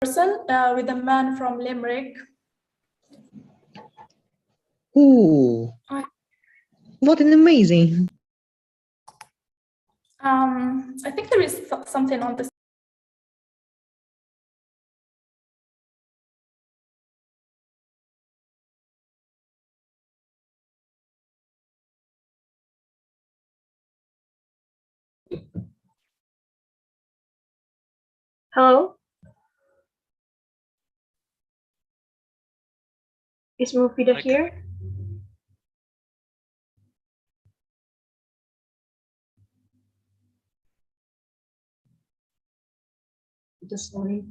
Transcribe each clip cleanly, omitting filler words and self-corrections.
person with a man from Limerick. Ooh, what an amazing. I think there is something on this. Hello? Is Mufida here? Just sorry.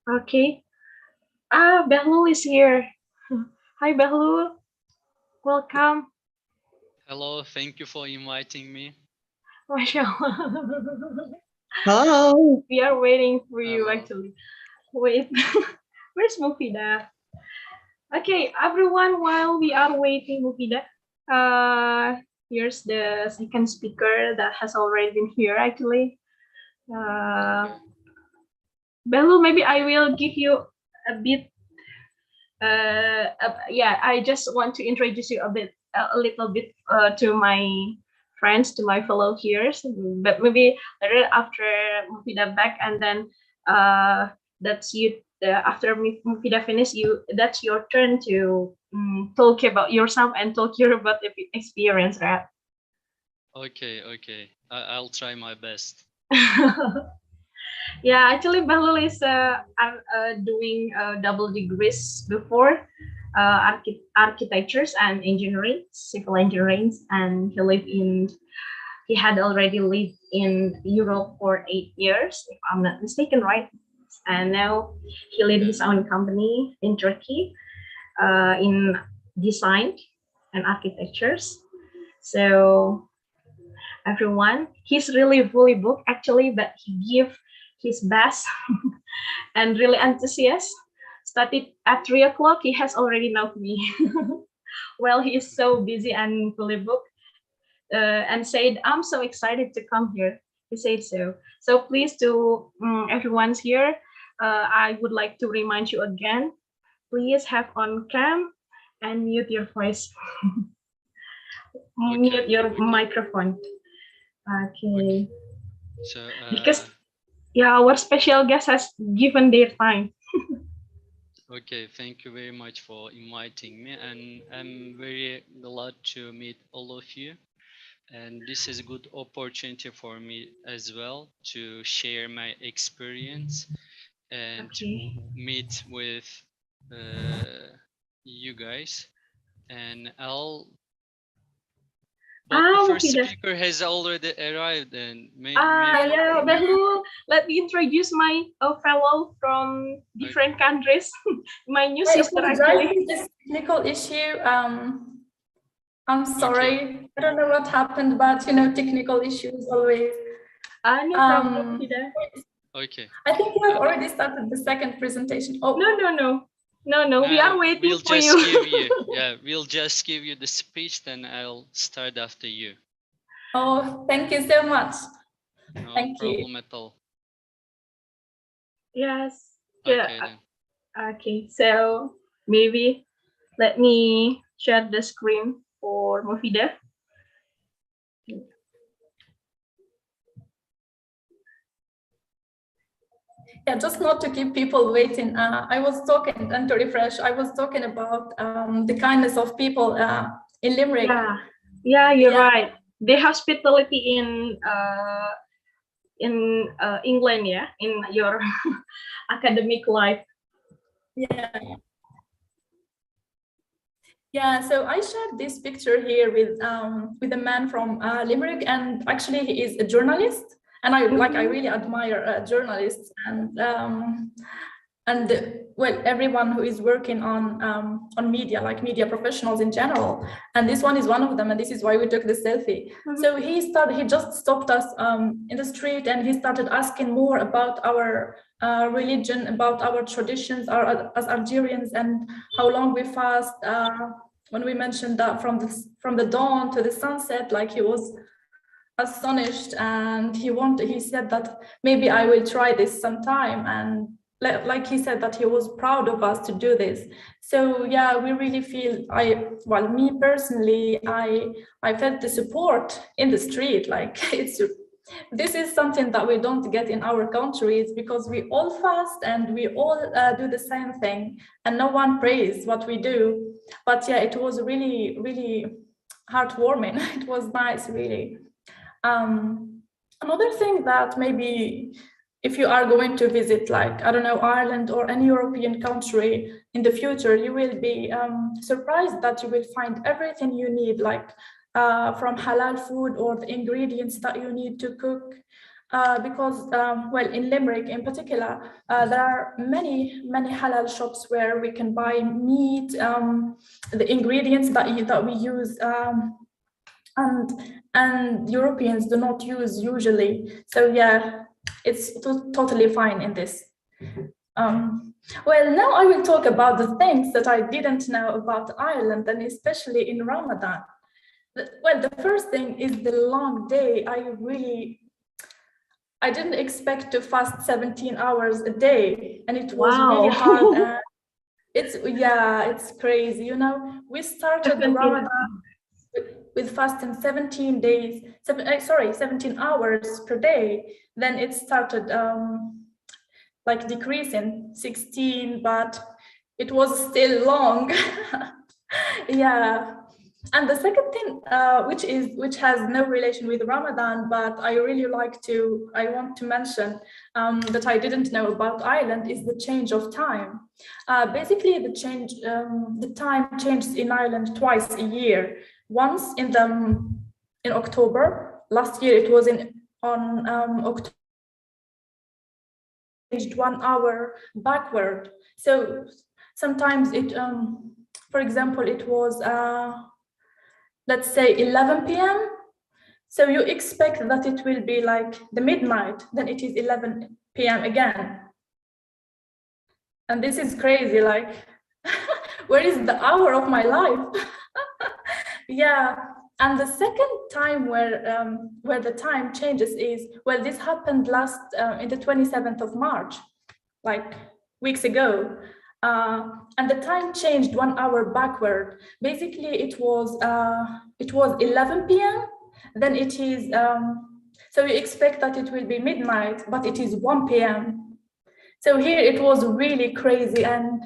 Okay. Behlul is here. Hi, Behlul. Welcome. Hello, thank you for inviting me. MashaAllah. Hello. We are waiting for you, Hello. actually. Wait, where's Mufida? Okay, everyone, while we are waiting, Mufida, here's the second speaker that has already been here, actually. Behlul, maybe I will give you a bit. Yeah, I just want to introduce you a little bit to my friends, to my fellow peers. But maybe later after Mufida back, and then that's you. After Mufida finish, that's your turn to talk about yourself and talk your about the experience, right? Okay, I'll try my best. Yeah, actually, Behlul is doing double degrees before architectures and engineering, civil engineering, and he had already lived in Europe for 8 years, if I'm not mistaken, right? And now he led his own company in Turkey in design and architectures. So everyone, he's really fully booked actually, but he give his best and really enthusiastic. Started at 3 o'clock, he has already known me. Well, he is so busy and fully booked, and said, I'm so excited to come here. He said so. So please to everyone's here, I would like to remind you again, please have on cam and mute your voice. Mute your microphone. Okay. So, Because yeah, our special guest has given their time. okay, thank you very much for inviting me, and I'm very glad to meet all of you. And this is a good opportunity for me as well to share my experience and to meet with you guys. And but the first speaker has already arrived, and maybe. Yeah, Behlul, let me introduce my fellow from different countries. My new sister, actually. This technical issue. I'm sorry. I don't know what happened, but technical issues always. No problem, Fida. Okay. I think you have already started the second presentation. Oh no. We are waiting for you. We'll just give you the speech, then I'll start after you. Oh, thank you so much. No thank problem you. at all. Yes. Okay, then. Okay, so maybe let me share the screen for Mufida. Yeah, just not to keep people waiting. I was talking, and to refresh, I was talking about the kindness of people in Limerick. Yeah, you're right. The hospitality in England, yeah, in your academic life. Yeah, so I shared this picture here with a man from Limerick, and actually he is a journalist, and I really admire journalists and well, everyone who is working on media, like media professionals in general. And this one is one of them, and this is why we took the selfie. So he just stopped us in the street, and he started asking more about our religion, about our traditions as Algerians, and how long we fast. When we mentioned that from the dawn to the sunset, like he was astonished, and he said that maybe I will try this sometime, and like he said that he was proud of us to do this. So yeah, we really feel, well, me personally, I felt the support in the street. Like this is something that we don't get in our countries, because we all fast and we all do the same thing, and no one prays what we do. But yeah, it was really, really heartwarming. It was nice, really. Another thing that maybe if you are going to visit, like, I don't know, Ireland or any European country in the future, you will be surprised that you will find everything you need, like from halal food or the ingredients that you need to cook. Because, well, in Limerick in particular, there are many halal shops where we can buy meat, the ingredients that we use, and Europeans do not use usually. So yeah, it's totally fine in this. Well, now I will talk about the things that I didn't know about Ireland, and especially in Ramadan. Well, the first thing is the long day. I didn't expect to fast 17 hours a day, and it was really hard. And it's crazy. You know, we started the Ramadan with fasting 17 hours per day. Then it started like decreasing 16, but it was still long. Yeah. And the second thing, which has no relation with Ramadan, but I want to mention that I didn't know about Ireland, is the change of time. Basically, the time changes in Ireland twice a year. Once in October. Last year it was on October. Changed 1 hour backward. So sometimes it, for example, it was let's say 11 p.m. So you expect that it will be like the midnight, then it is 11 p.m. again. And this is crazy, like, where is the hour of my life? Yeah. And the second time where the time changes is, well, this happened in the 27th of March, like weeks ago. And the time changed 1 hour backward. Basically, it was 11 p.m. Then it is, so you expect that it will be midnight, but it is 1 p.m. So here it was really crazy. And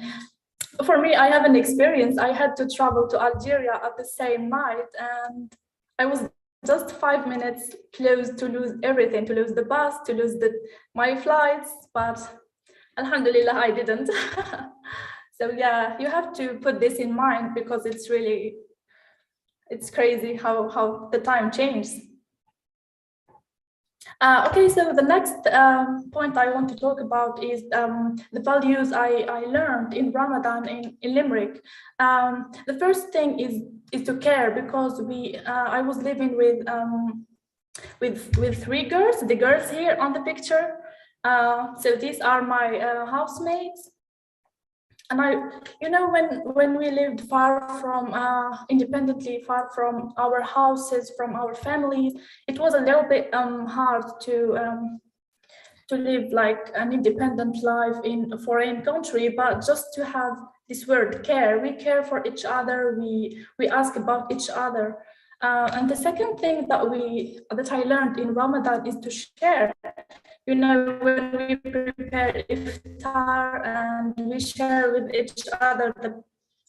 for me, I have an experience. I had to travel to Algeria at the same night, and I was just 5 minutes close to lose everything, to lose the bus, to lose my flights, but Alhamdulillah, I didn't. So yeah, you have to put this in mind, because it's crazy how the time changes. Okay, so the next point I want to talk about is the values I learned in Ramadan in Limerick. The first thing is to care, because I was living with 3 girls, the girls here on the picture. So these are my housemates. And when we lived independently, far from our houses, from our families, it was a little bit hard to live like an independent life in a foreign country. But just to have this word care, we care for each other, we ask about each other. And the second thing that I learned in Ramadan is to share. When we prepare iftar and we share with each other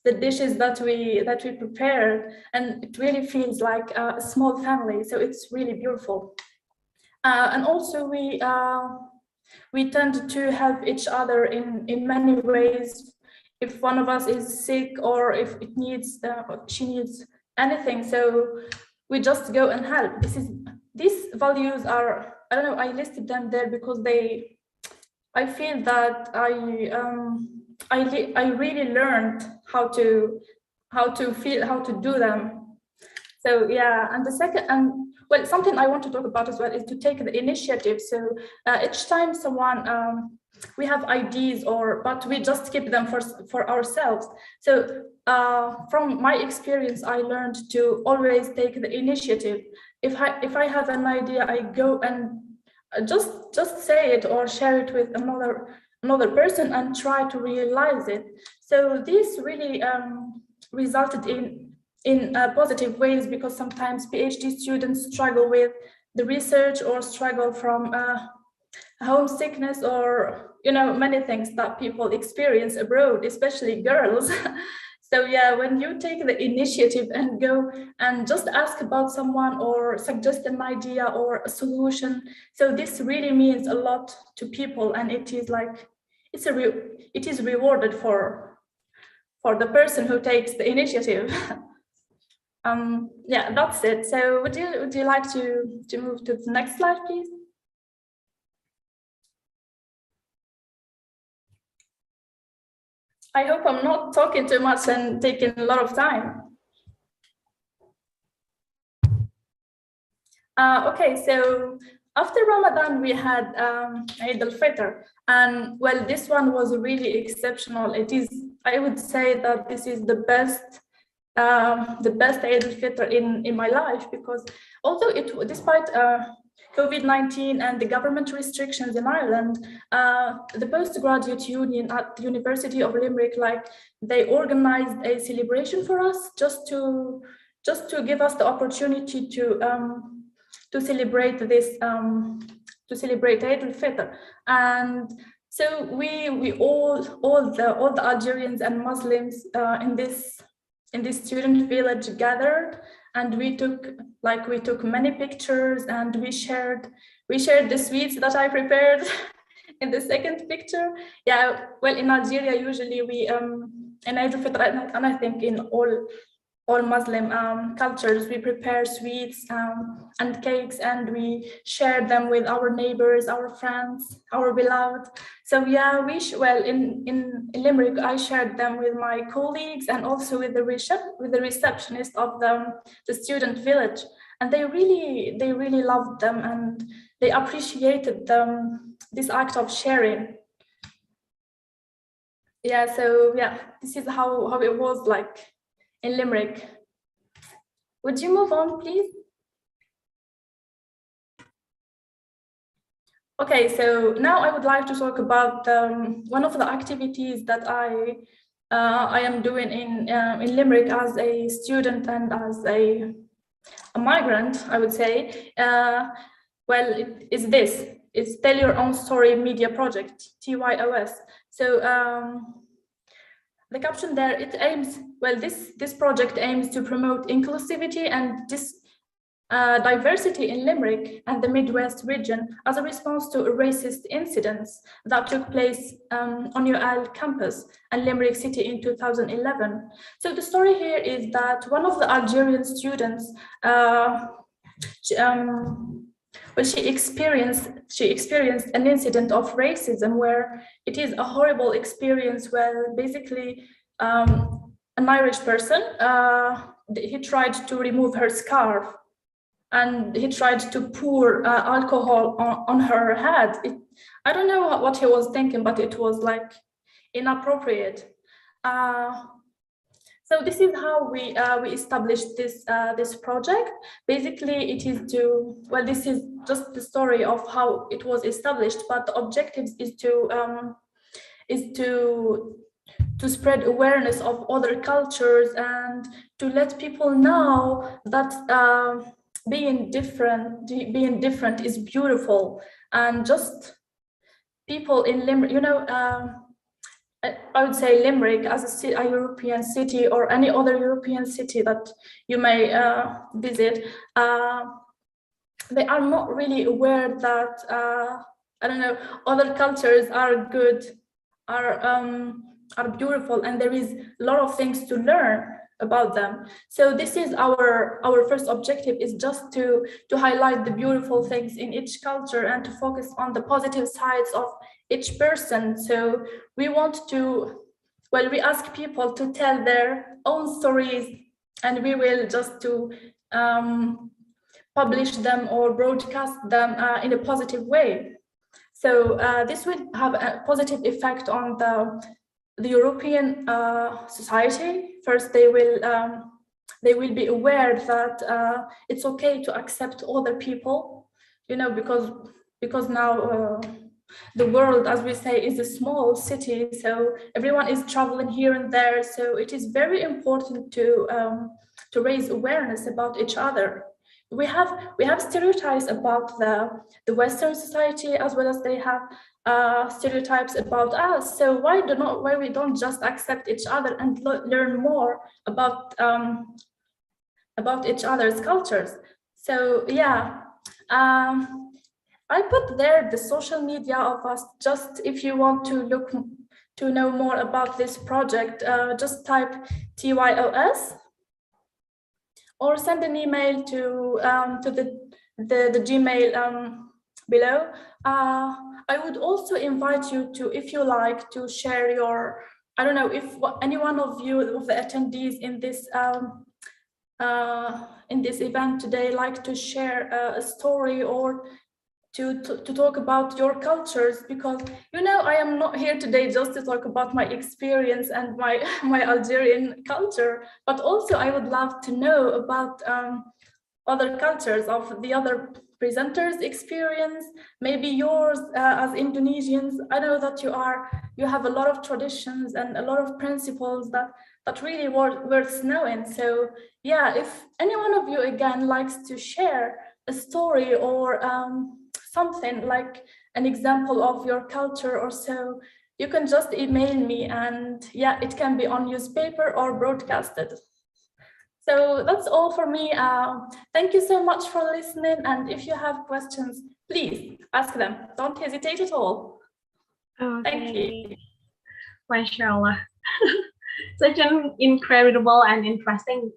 the dishes that we prepared, and it really feels like a small family. So it's really beautiful. And also we tend to help each other in many ways. If one of us is sick, or if she needs anything, so we just go and help. These values are, I don't know, I listed them there because I feel that I really learned how to do them. So yeah, and the second, well, something I want to talk about as well is to take the initiative. So each time we have ideas, but we just keep them for ourselves. So from my experience, I learned to always take the initiative. if I have an idea, I go and just say it or share it with another person and try to realize it. So this really resulted in positive ways, because sometimes PhD students struggle with the research or struggle from homesickness, or many things that people experience abroad, especially girls. So yeah, when you take the initiative and go and just ask about someone or suggest an idea or a solution, so this really means a lot to people, and it is like it is rewarded for the person who takes the initiative. Yeah, that's it. So would you like to move to the next slide, please? I hope I'm not talking too much and taking a lot of time. Okay, so after Ramadan, we had Eid al-Fitr, and well, this one was really exceptional. It is, I would say that this is the best Eid al-Fitr in my life, because although despite COVID-19 and the government restrictions in Ireland, the postgraduate union at the University of Limerick, they organized a celebration for us just to give us the opportunity to celebrate this to celebrate Eid al-Fitr. And so we all the Algerians and Muslims in this student village gathered, and we took many pictures, and we shared the sweets that I prepared in the second picture. Yeah, well, in Algeria usually we in Eid al-Fitr, and I think in all Muslim cultures, we prepare sweets and cakes, and we share them with our neighbors, our friends, our beloved. So yeah, well, in Limerick, I shared them with my colleagues and also with the receptionist of the student village, and they really loved them, and they appreciated this act of sharing. Yeah, so yeah, this is how it was like in Limerick. Would you move on, please? Okay, so now I would like to talk about one of the activities that I am doing in Limerick as a student and as a migrant, I would say. Well, it's Tell Your Own Story Media Project, TYOS. So the caption there, this project aims to promote inclusivity and diversity in Limerick and the Midwest region as a response to racist incidents that took place on UL campus and Limerick City in 2011. So the story here is that one of the Algerian students, she experienced an incident of racism where it is a horrible experience where basically an Irish person, he tried to remove her scarf, and he tried to pour alcohol on her head. I don't know what he was thinking, but it was like inappropriate. So this is how we established this project. Basically, it is this is just the story of how it was established, but the objectives is to spread awareness of other cultures and to let people know that being different is beautiful, and just people in Limerick, I would say Limerick as a European city, or any other European city that you may visit, they are not really aware that I don't know, other cultures are good, are beautiful, and there is a lot of things to learn about them. So this is our first objective, is just to highlight the beautiful things in each culture and to focus on the positive sides of each person. So we want to, we ask people to tell their own stories, and we will just to publish them or broadcast them in a positive way. So this will have a positive effect on the European society. First, they will they will be aware that it's okay to accept other people, you know, because now the world, as we say, is a small city, so everyone is traveling here and there. So it is very important to raise awareness about each other. We have stereotypes about the Western society, as well as they have stereotypes about us. So why we don't just accept each other and learn more about each other's cultures? So yeah. I put there the social media of us. Just if you want to know more about this project, just type TYOS or send an email to the Gmail below. I would also invite you to, if you like, to share your, I don't know if any one of you, of the attendees in this event today, like to share a story or to talk about your cultures, because you know I am not here today just to talk about my experience and my my Algerian culture, but also I would love to know about other cultures of the other presenters' experience, maybe yours as Indonesians. I know that you have a lot of traditions and a lot of principles that really worth knowing. So yeah, if any one of you again likes to share a story or something like an example of your culture or so, you can just email me, and yeah, it can be on newspaper or broadcasted. So that's all for me. Thank you so much for listening, and if you have questions, please ask them. Don't hesitate at all. Okay. Thank you. MashaAllah. Such an incredible and interesting.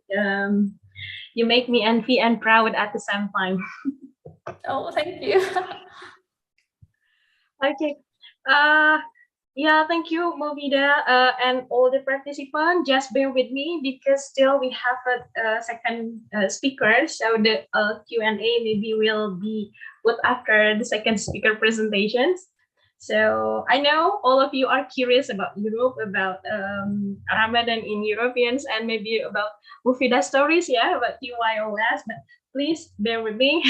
You make me envy and proud at the same time. Oh, thank you. Okay. Yeah, thank you, Movida, and all the participants. Just bear with me because still we have a second speaker. So the Q&A maybe will be put after the second speaker presentations. So I know all of you are curious about Europe, about Ramadan in Europeans, and maybe about Mufida stories, yeah, about TYOS. But please bear with me.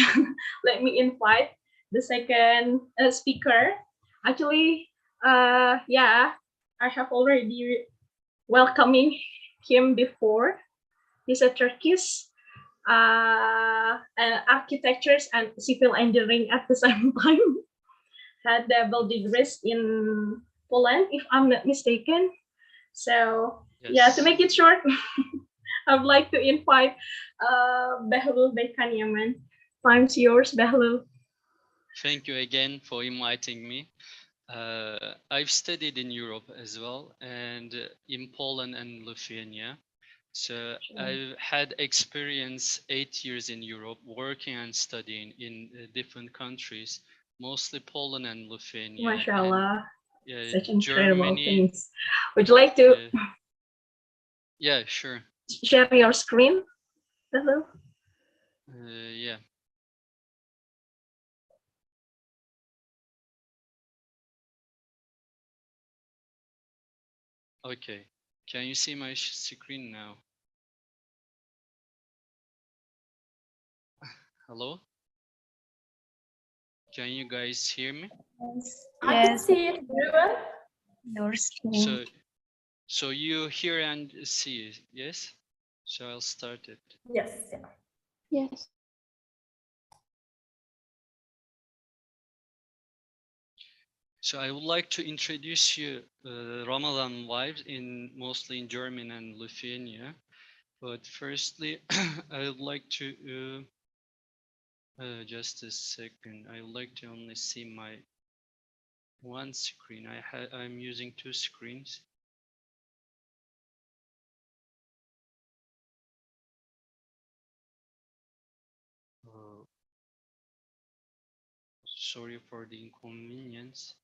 Let me invite the second speaker. Actually, yeah, I have already welcoming him before. He's a Turkish architectures and civil engineering at the same time. Had double degrees in Poland, if I'm not mistaken. So yes. Yeah, to make it short, I would like to invite Behlul Bekaniaman. Time's yours, Behlul. Thank you again for inviting me. I've studied in Europe as well, and in Poland and Lithuania. So I've had experience 8 years in Europe, working and studying in different countries, mostly Poland and Lithuania. MashaAllah, and, such incredible Germany, things. Would you like to? Yeah, sure. Share your screen. Hello. Yeah. Okay. Can you see my screen now? Hello? Can you guys hear me? Yes. I can see it very well. Your screen. So you hear and see it, yes? So I'll start it. Yes. Yeah. Yes. So I would like to introduce you Ramadan vibes mostly in German and Lithuania. But firstly, I would like to just a second. I would like to only see my one screen. I'm using two screens. Sorry for the inconvenience.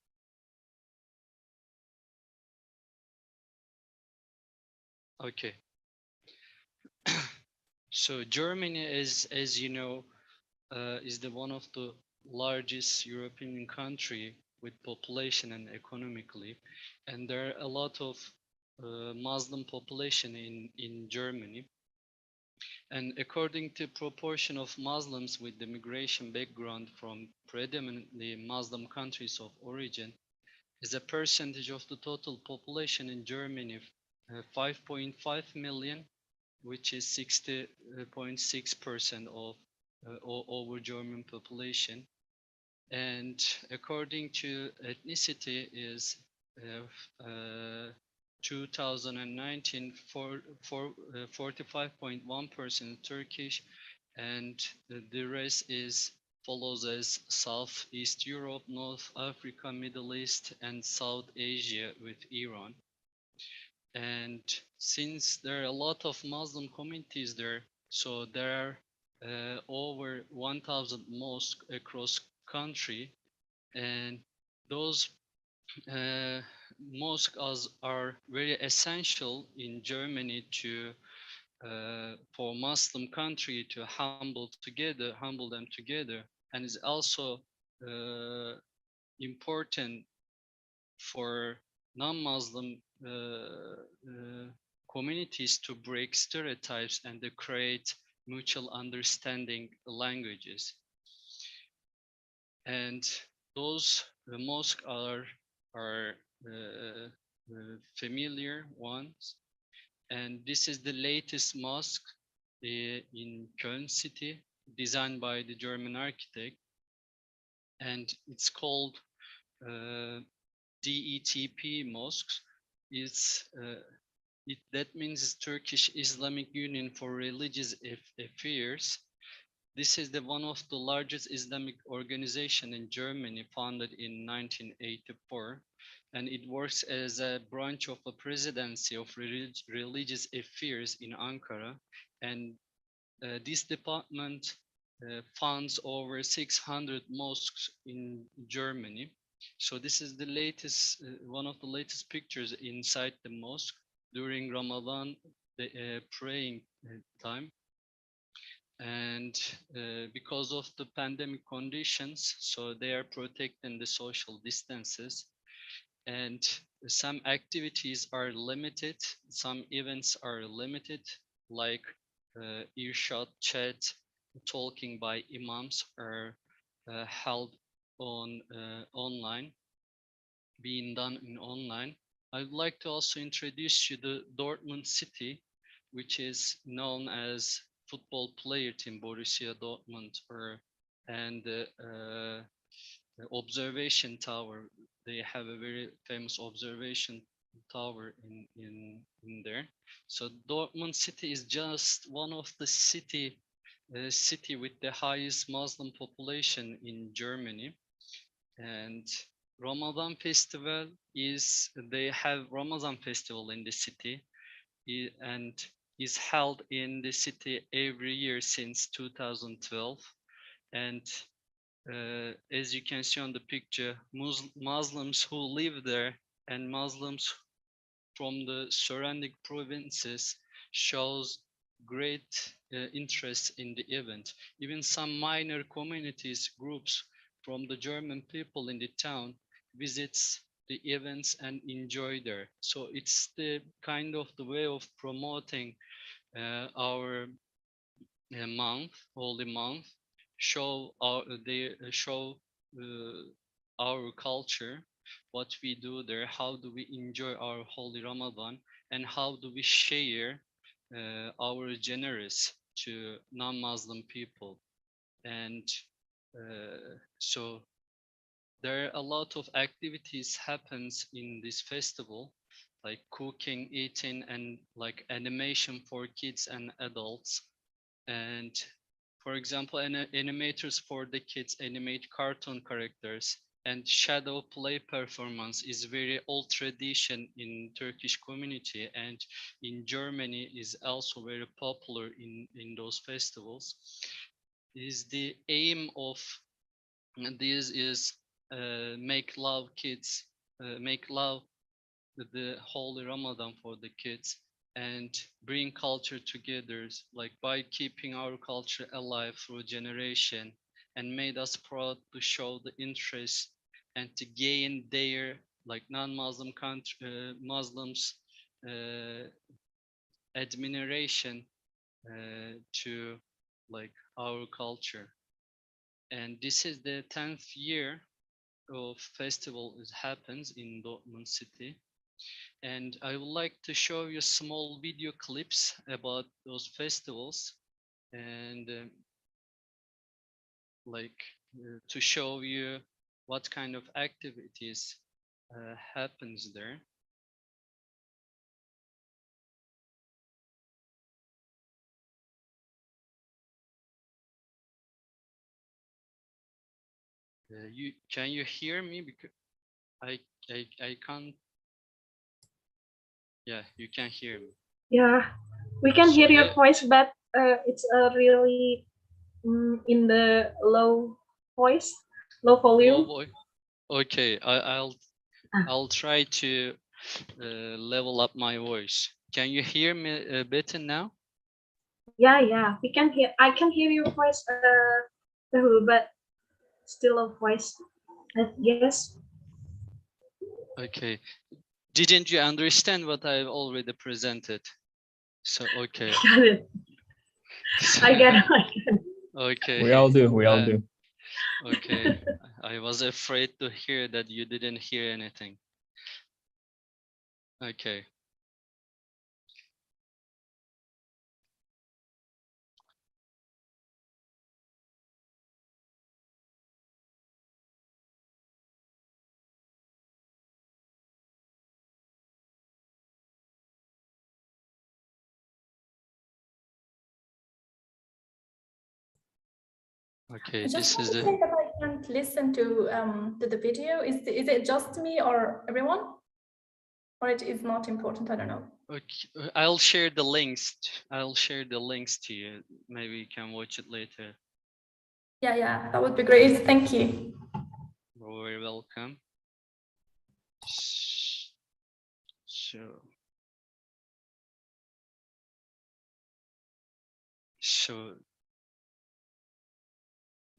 Okay. So Germany is, as you know, is the one of the largest European country with population and economically, and there are a lot of Muslim population in Germany. And according to proportion of Muslims with the migration background from predominantly Muslim countries of origin, as a percentage of the total population in Germany, 5.5 million, which is 60.6% of over German population. And according to ethnicity is 2019 for 45.1% Turkish, and the rest is follows as Southeast Europe, North Africa, Middle East, and South Asia with Iran. And since there are a lot of Muslim communities there, so there are over 1,000 mosques across country, and those uh, mosques are very essential in Germany to for Muslim country to humble them together, and is also important for non-Muslim communities to break stereotypes and to create mutual understanding languages. And those mosques are familiar ones. And this is the latest mosque in Köln city, designed by the German architect, and it's called DETP mosques. It's that means Turkish Islamic Union for Religious Affairs. This is the one of the largest Islamic organization in Germany, founded in 1984, and it works as a branch of the Presidency of Religious Affairs in Ankara. And this department funds over 600 mosques in Germany. So this is the latest, one of the latest pictures inside the mosque during Ramadan, the praying time. And because of the pandemic conditions, so they are protecting the social distances, and some activities are limited, some events are limited, like earshot chat, talking by imams are held on online, being done in online. I would like to also introduce you the Dortmund city, which is known as football player team Borussia Dortmund, or and the observation tower. They have a very famous observation tower in there. So Dortmund city is just one of the city with the highest Muslim population in Germany. And Ramadan festival is, they have Ramadan festival in the city, and is held in the city every year since 2012. And as you can see on the picture, Muslims who live there and Muslims from the surrounding provinces shows great interest in the event. Even some minor communities, groups from the German people in the town visits the events and enjoy there. So it's the kind of the way of promoting our month, holy month, show our they show our culture, what we do there, how do we enjoy our holy Ramadan, and how do we share our generous to non-Muslim people. And so there are a lot of activities happens in this festival, like cooking, eating, and like animation for kids and adults. And for example, animators for the kids animate cartoon characters, and shadow play performance is very old tradition in Turkish community, and in Germany is also very popular in those festivals. Is the aim of this is make love kids, make love the holy Ramadan for the kids, and bring culture together, like by keeping our culture alive through generation, and made us proud to show the interest and to gain their like non-Muslim country Muslims admiration to like our culture. And this is the 10th year of festival that happens in Dortmund city. And I would like to show you small video clips about those festivals and to show you what kind of activities happens there. Can you hear me? Because I can't. Yeah, you can hear me. Yeah, we can So, hear your yeah. voice, but it's really in the low voice, low volume. Okay, I'll try to level up my voice. Can you hear me better now? Yeah, we can hear. I can hear your voice, but still a voice. Yes. Okay. Didn't you understand what I've already presented? So okay. Got it. I get it. Okay. We all do. We all do. Okay. I was afraid to hear that you didn't hear anything. Okay. Okay, I just this want is to the. say that I can't listen to the video. Is it just me or everyone? Or it is not important? I don't know. Okay, I'll share the links. I'll share the links to you. Maybe you can watch it later. Yeah, that would be great. Thank you. You're very welcome.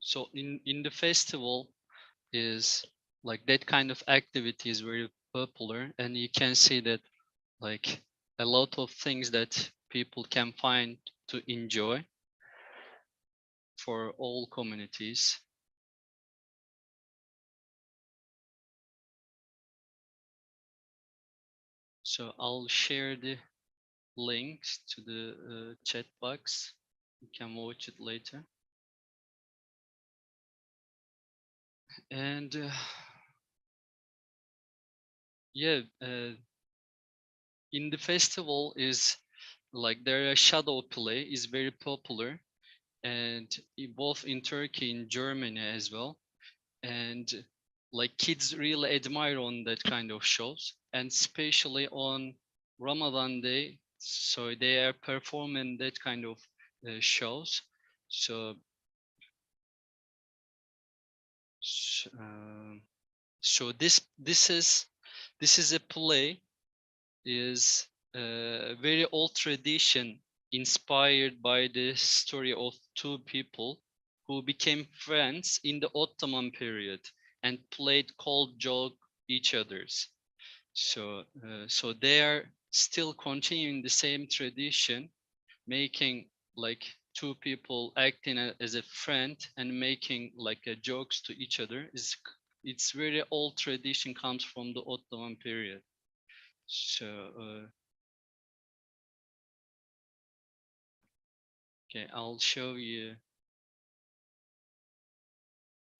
So in the festival is like that kind of activity is very popular, and you can see that like a lot of things that people can find to enjoy for all communities. So I'll share the links to the chat box. You can watch it later. And yeah, in the festival is like there a shadow play is very popular, and both in Turkey and Germany as well. And like kids really admire on that kind of shows, and especially on Ramadan day, so they are performing that kind of shows. So so this is a play, is a very old tradition inspired by the story of two people who became friends in the Ottoman period and played cold joke each others. So they are still continuing the same tradition, making like two people acting as a friend and making like jokes to each other. It's very old tradition, comes from the Ottoman period. So okay, I'll show you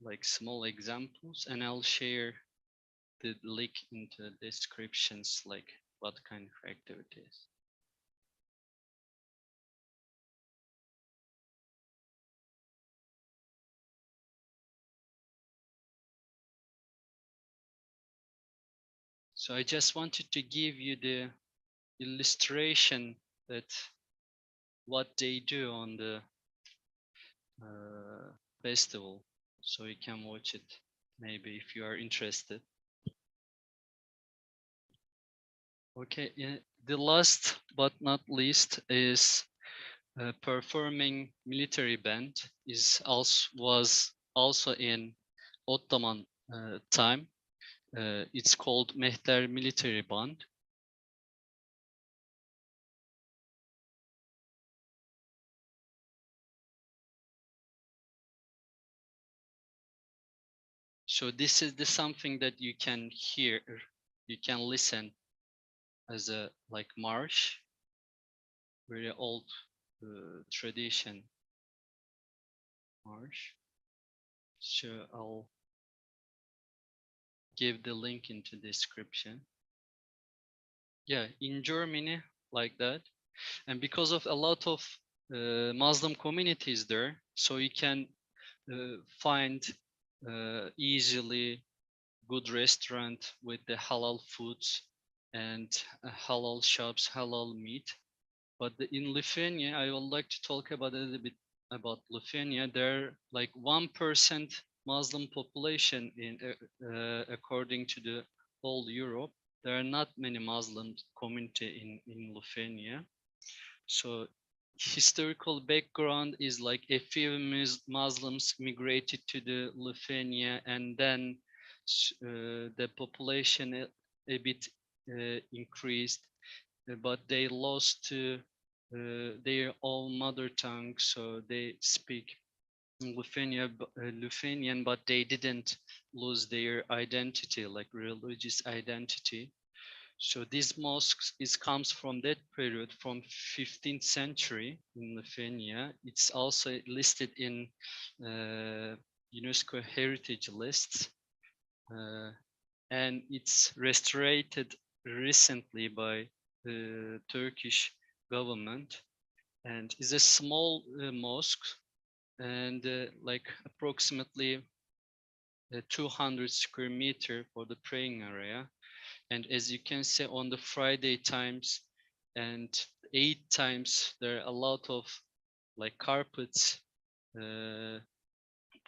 like small examples, and I'll share the link into the descriptions, like what kind of activities. So I just wanted to give you the illustration that what they do on the festival, so you can watch it maybe if you are interested. Okay, the last but not least is performing military band was also in Ottoman time. It's called Mehter Military Band. So this is something that you can hear, you can listen as a like march, very old tradition march. So I'll give the link into description. Yeah, in Germany like that, and because of a lot of Muslim communities there, so you can find easily good restaurant with the halal foods and halal shops, halal meat. But in Lithuania, I would like to talk about a little bit about Lithuania. There are like 1% Muslim population in according to the whole Europe. There are not many Muslim community in Lithuania. So historical background is like a few Muslims migrated to the Lithuania, and then the population a bit increased, but they lost their own mother tongue, so they speak Lithuanian, but they didn't lose their identity, like religious identity. So this mosque comes from that period, from 15th century in Lithuania. It's also listed in UNESCO heritage lists, and it's restored recently by the Turkish government, and is a small mosque, and like approximately 200 square meter for the praying area. And as you can see on the Friday times and 8 times, there are a lot of like carpets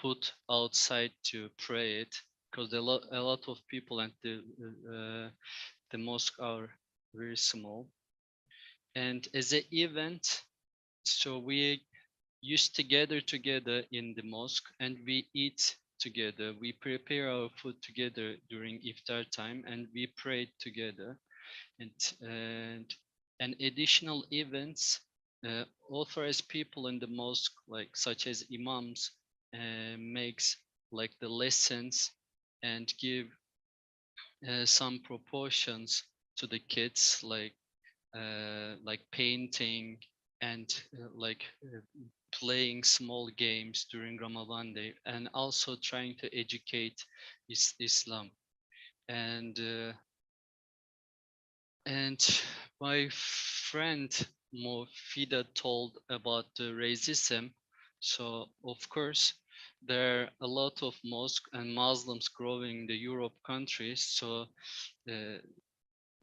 put outside to pray it, because a lot of people, and the mosque are very small. And as an event, so we used to gather together in the mosque and we eat together. We prepare our food together during iftar time and we pray together. And additional events, authorized people in the mosque, like such as imams, makes like the lessons and give some proportions to the kids, like painting and playing small games during Ramadan day, and also trying to educate Islam. And my friend Mofida told about the racism. So of course there are a lot of mosques and Muslims growing in the Europe countries. Uh,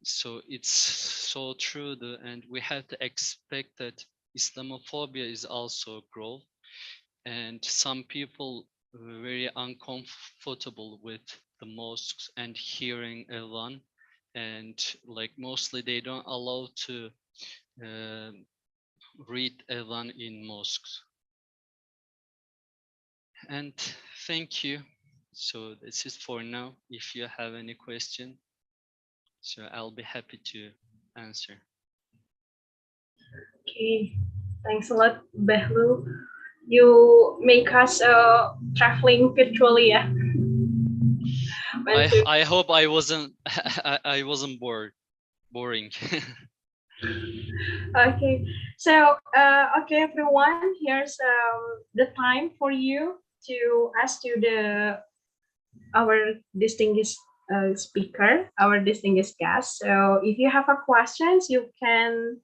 so it's so true, and we have to expect that Islamophobia is also growth, and some people were very uncomfortable with the mosques and hearing Adhan, and like mostly they don't allow to uh, read Adhan in mosques. And thank you. So this is for now. If you have any question, so I'll be happy to answer. Okay, thanks a lot, Behlu. You make us traveling virtually, yeah. I hope I wasn't I wasn't boring. Okay, so okay, everyone, here's the time for you to ask you our distinguished speaker, our distinguished guest. So if you have a questions, you can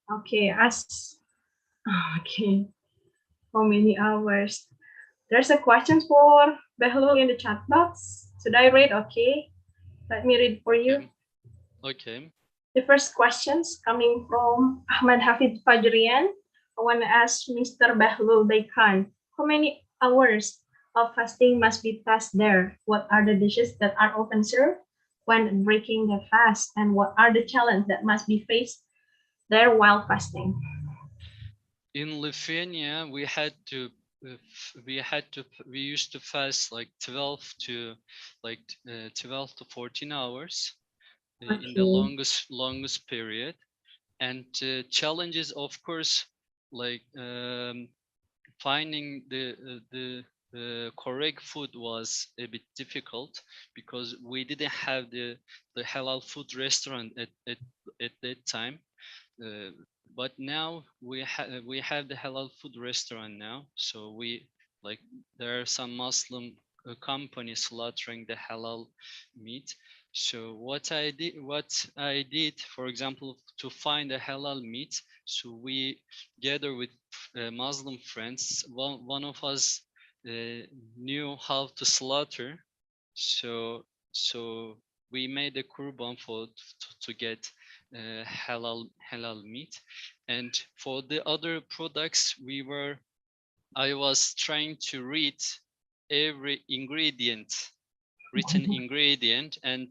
okay ask. Okay, how many hours? There's a question for Behlul in the chat box. Should I read? Okay, let me read for you. Okay. The first questions coming from Ahmad Hafid Fajrian. I want to ask Mr. Behlul Baikan, how many hours of fasting must be passed there? What are the dishes that are often served when breaking the fast? And what are the challenges that must be faced there while fasting? In Lithuania, we used to fast like 12 to 14 hours in the longest period. And challenges, of course, like finding correct food was a bit difficult because we didn't have the halal food restaurant at that time. Uh, but now we have the halal food restaurant now, so we like there are some Muslim companies slaughtering the halal meat. So what I did, for example, to find a halal meat, so we gather with Muslim friends. One of us knew how to slaughter, so we made a kurban to get halal meat. And for the other products, I was trying to read every written ingredient, and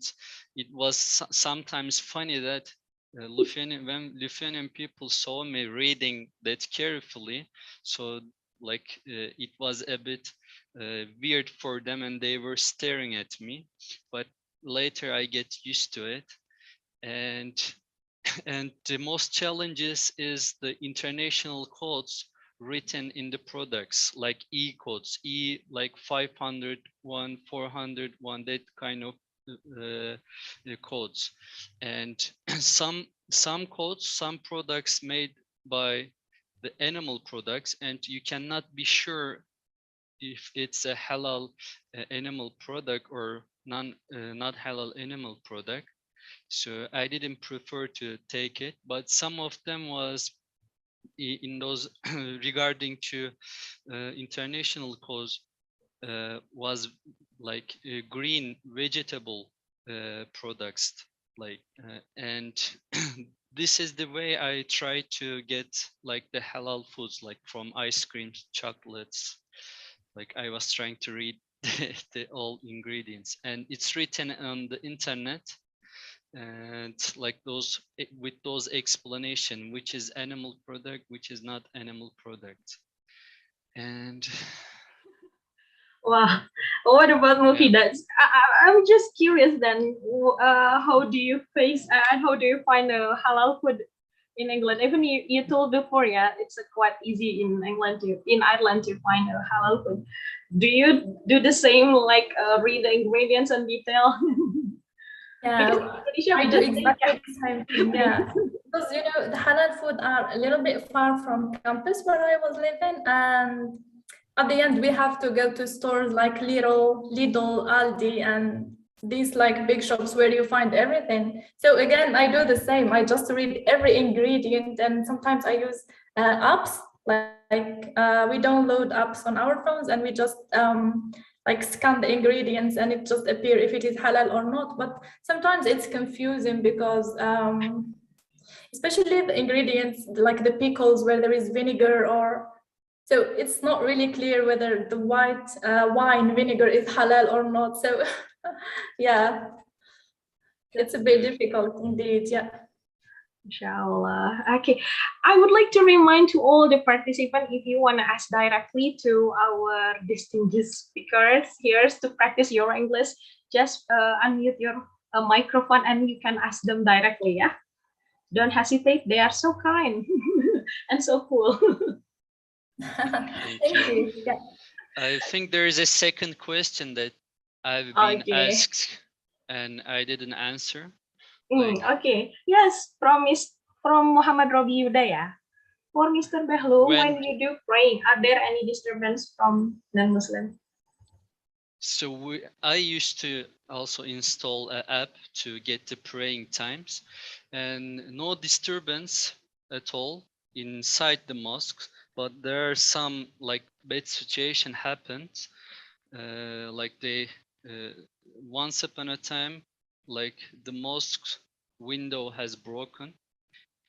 it was sometimes funny that when Lithuanian people saw me reading that carefully, so like it was a bit weird for them, and they were staring at me. But later I get used to it, and and the most challenges is the international codes written in the products, like E codes, E like 501, 401, that kind of codes. And some codes, some products made by the animal products, and you cannot be sure if it's a halal animal product or not halal animal product. So I didn't prefer to take it, but some of them was in those regarding to international cause was like green vegetable products, like and this is the way I try to get like the halal foods, like from ice creams, chocolates. Like I was trying to read the all ingredients, and it's written on the internet, and like those with those explanation, which is animal product, which is not animal product. And Wow. What about movie? yeah, I'm just curious then. How do you face and how do you find a halal food in England? Even you told before, yeah, it's quite easy in Ireland to find a halal food. Do you do the same, like read the ingredients and detail? Because in Yeah, Indonesia we I do just think, exactly the same thing. Yeah, because the halal food are a little bit far from campus where I was living, and at the end we have to go to stores like Lidl, Aldi, and these like big shops where you find everything. So again, I do the same. I just read every ingredient, and sometimes I use apps we download apps on our phones, and we just like scan the ingredients, and it just appear if it is halal or not. But sometimes it's confusing because especially the ingredients like the pickles where there is vinegar, or so it's not really clear whether the white wine vinegar is halal or not. So yeah, it's a bit difficult indeed. Yeah. Inshallah. Okay. I would like to remind to all the participants, if you want to ask directly to our distinguished speakers here to practice your English, just unmute your microphone and you can ask them directly. Yeah. Don't hesitate. They are so kind and so cool. thank Thank you. you. Yeah. I think there is a second question that I've been Okay. asked and I didn't answer. Like, Okay. Yes, from Muhammad Robi Yudaya. For Mr. Behlu, when when you do praying, are there any disturbance from non-Muslim? so I used to also install an app to get the praying times, and no disturbance at all inside the mosque. But there are some like bad situation happens, like they once upon a time, like the mosque window has broken,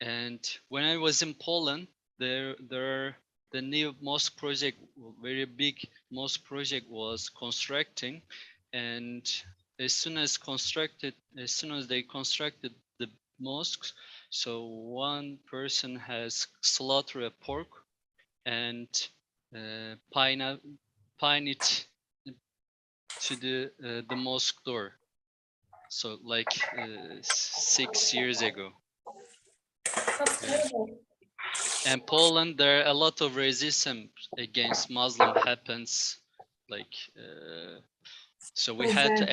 and when I was in Poland, there the new mosque project, very big mosque project was constructing, and as soon as they constructed the mosques, so one person has slaughtered a pork and pine it to the mosque door. So like 6 years ago. That's Yeah. terrible. And Poland, there are a lot of resistance against Muslim happens like so we had to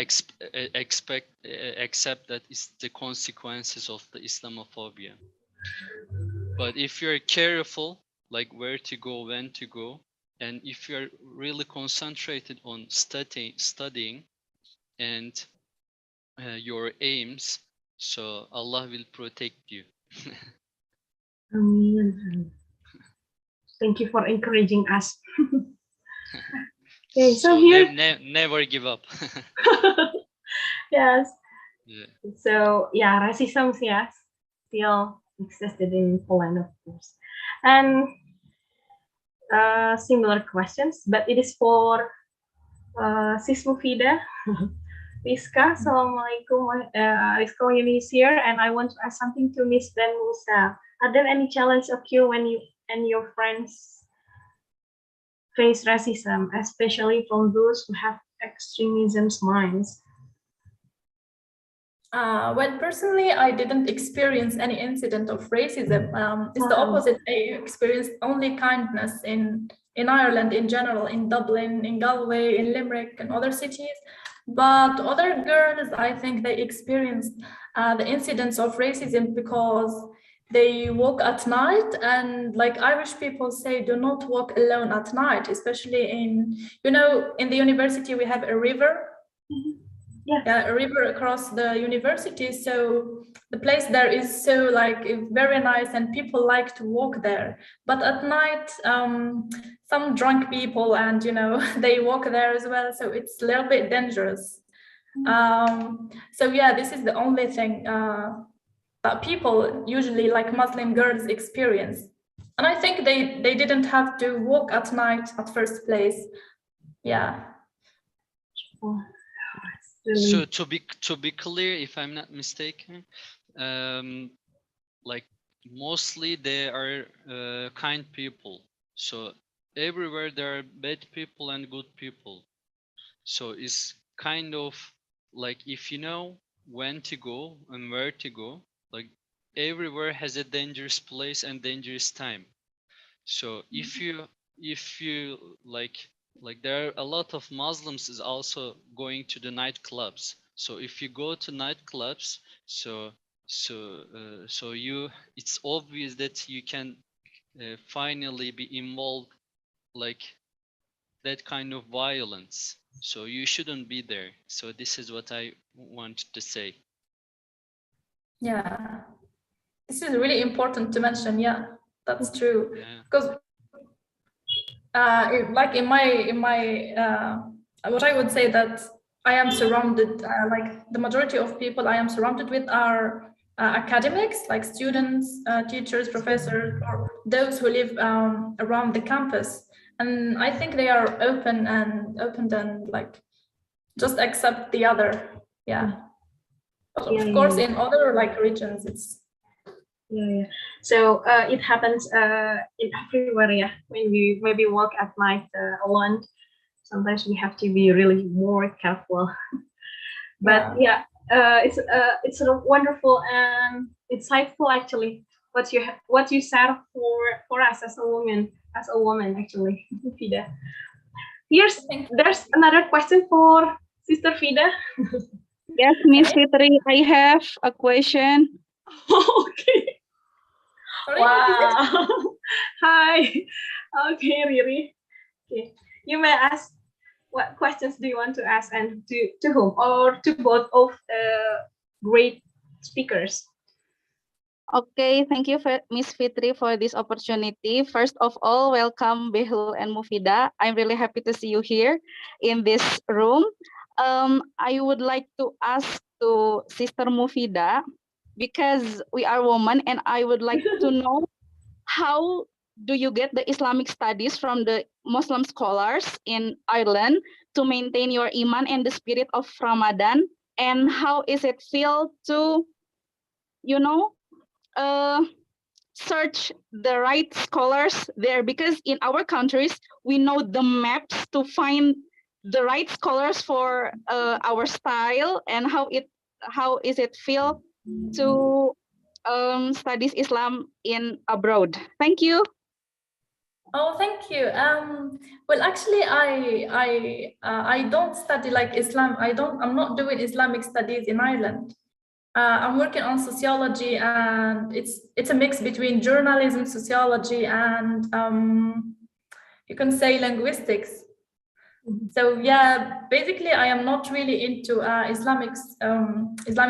accept that it's the consequences of the Islamophobia. But if you're careful, like where to go, when to go, and if you're really concentrated on studying and your aims, so Allah will protect you. Thank you for encouraging us. Okay, so So here, never give up. yes. Yeah. So yeah, racism, yes, still existed in Poland, of course. And similar questions, but it is for Sis Mufida. Rizka, Assalamualaikum. Rizka Yuni is here, and I want to ask something to Miss Ben Musa. Are there any challenges occur when you and your friends face racism, especially from those who have extremism's minds? Well, personally, I didn't experience any incident of racism. It's the opposite. I experienced only kindness in Ireland in general, in Dublin, in Galway, in Limerick, and other cities. But other girls, I think they experienced the incidents of racism because they walk at night, and like Irish people say, do not walk alone at night, especially in, in the university we have a river. Yeah, a river across the university. So the place there is so like very nice and people like to walk there. But at night, some drunk people and, they walk there as well. So it's a little bit dangerous. So yeah, this is the only thing that people usually like Muslim girls experience. And I think they didn't have to walk at night at first place. Yeah. So to be clear, if I'm not mistaken, like mostly they are kind people. So everywhere there are bad people and good people. So it's kind of like if you know when to go and where to go, like everywhere has a dangerous place and dangerous time. So if you like there are a lot of Muslims is also going to the nightclubs. So if you go to nightclubs, so you it's obvious that you can finally be involved like that kind of violence. So you shouldn't be there. So this is what I wanted to say. Yeah, this is really important to mention. Yeah, that's true. Yeah. Because like in my what I would say that I am surrounded, like the majority of people I am surrounded with are academics, like students, teachers, professors, or those who live around the campus. And I think they are open and like just accept the other. Yeah. But of course, in other like regions, it's So it happens in everywhere, yeah. When we maybe walk at night alone, sometimes we have to be really more careful. But it's sort of wonderful and insightful actually. What you said for us as a woman actually, Fida. There's another question for Sister Fida. Yes, Miss Fitri, I have a question. Okay. Sorry, wow. Hi. Okay, Riri. Okay. You may ask what questions do you want to ask and to whom or to both of great speakers. Okay, thank you, Miss Fitri, for this opportunity. First of all, welcome Behul and Mufida. I'm really happy to see you here in this room. I would like to ask to Sister Mufida, because we are women, and I would like to know how do you get the Islamic studies from the Muslim scholars in Ireland to maintain your iman and the spirit of Ramadan? And how is it feel to, search the right scholars there? Because in our countries, we know the maps to find the right scholars for our style, and how is it feel to studies Islam in abroad? Thank you. Oh, thank you. Well, actually, I don't study like Islam. I'm not doing Islamic studies in Ireland. I'm working on sociology, and it's a mix between journalism, sociology, and you can say linguistics. So yeah, basically, I am not really into Islamic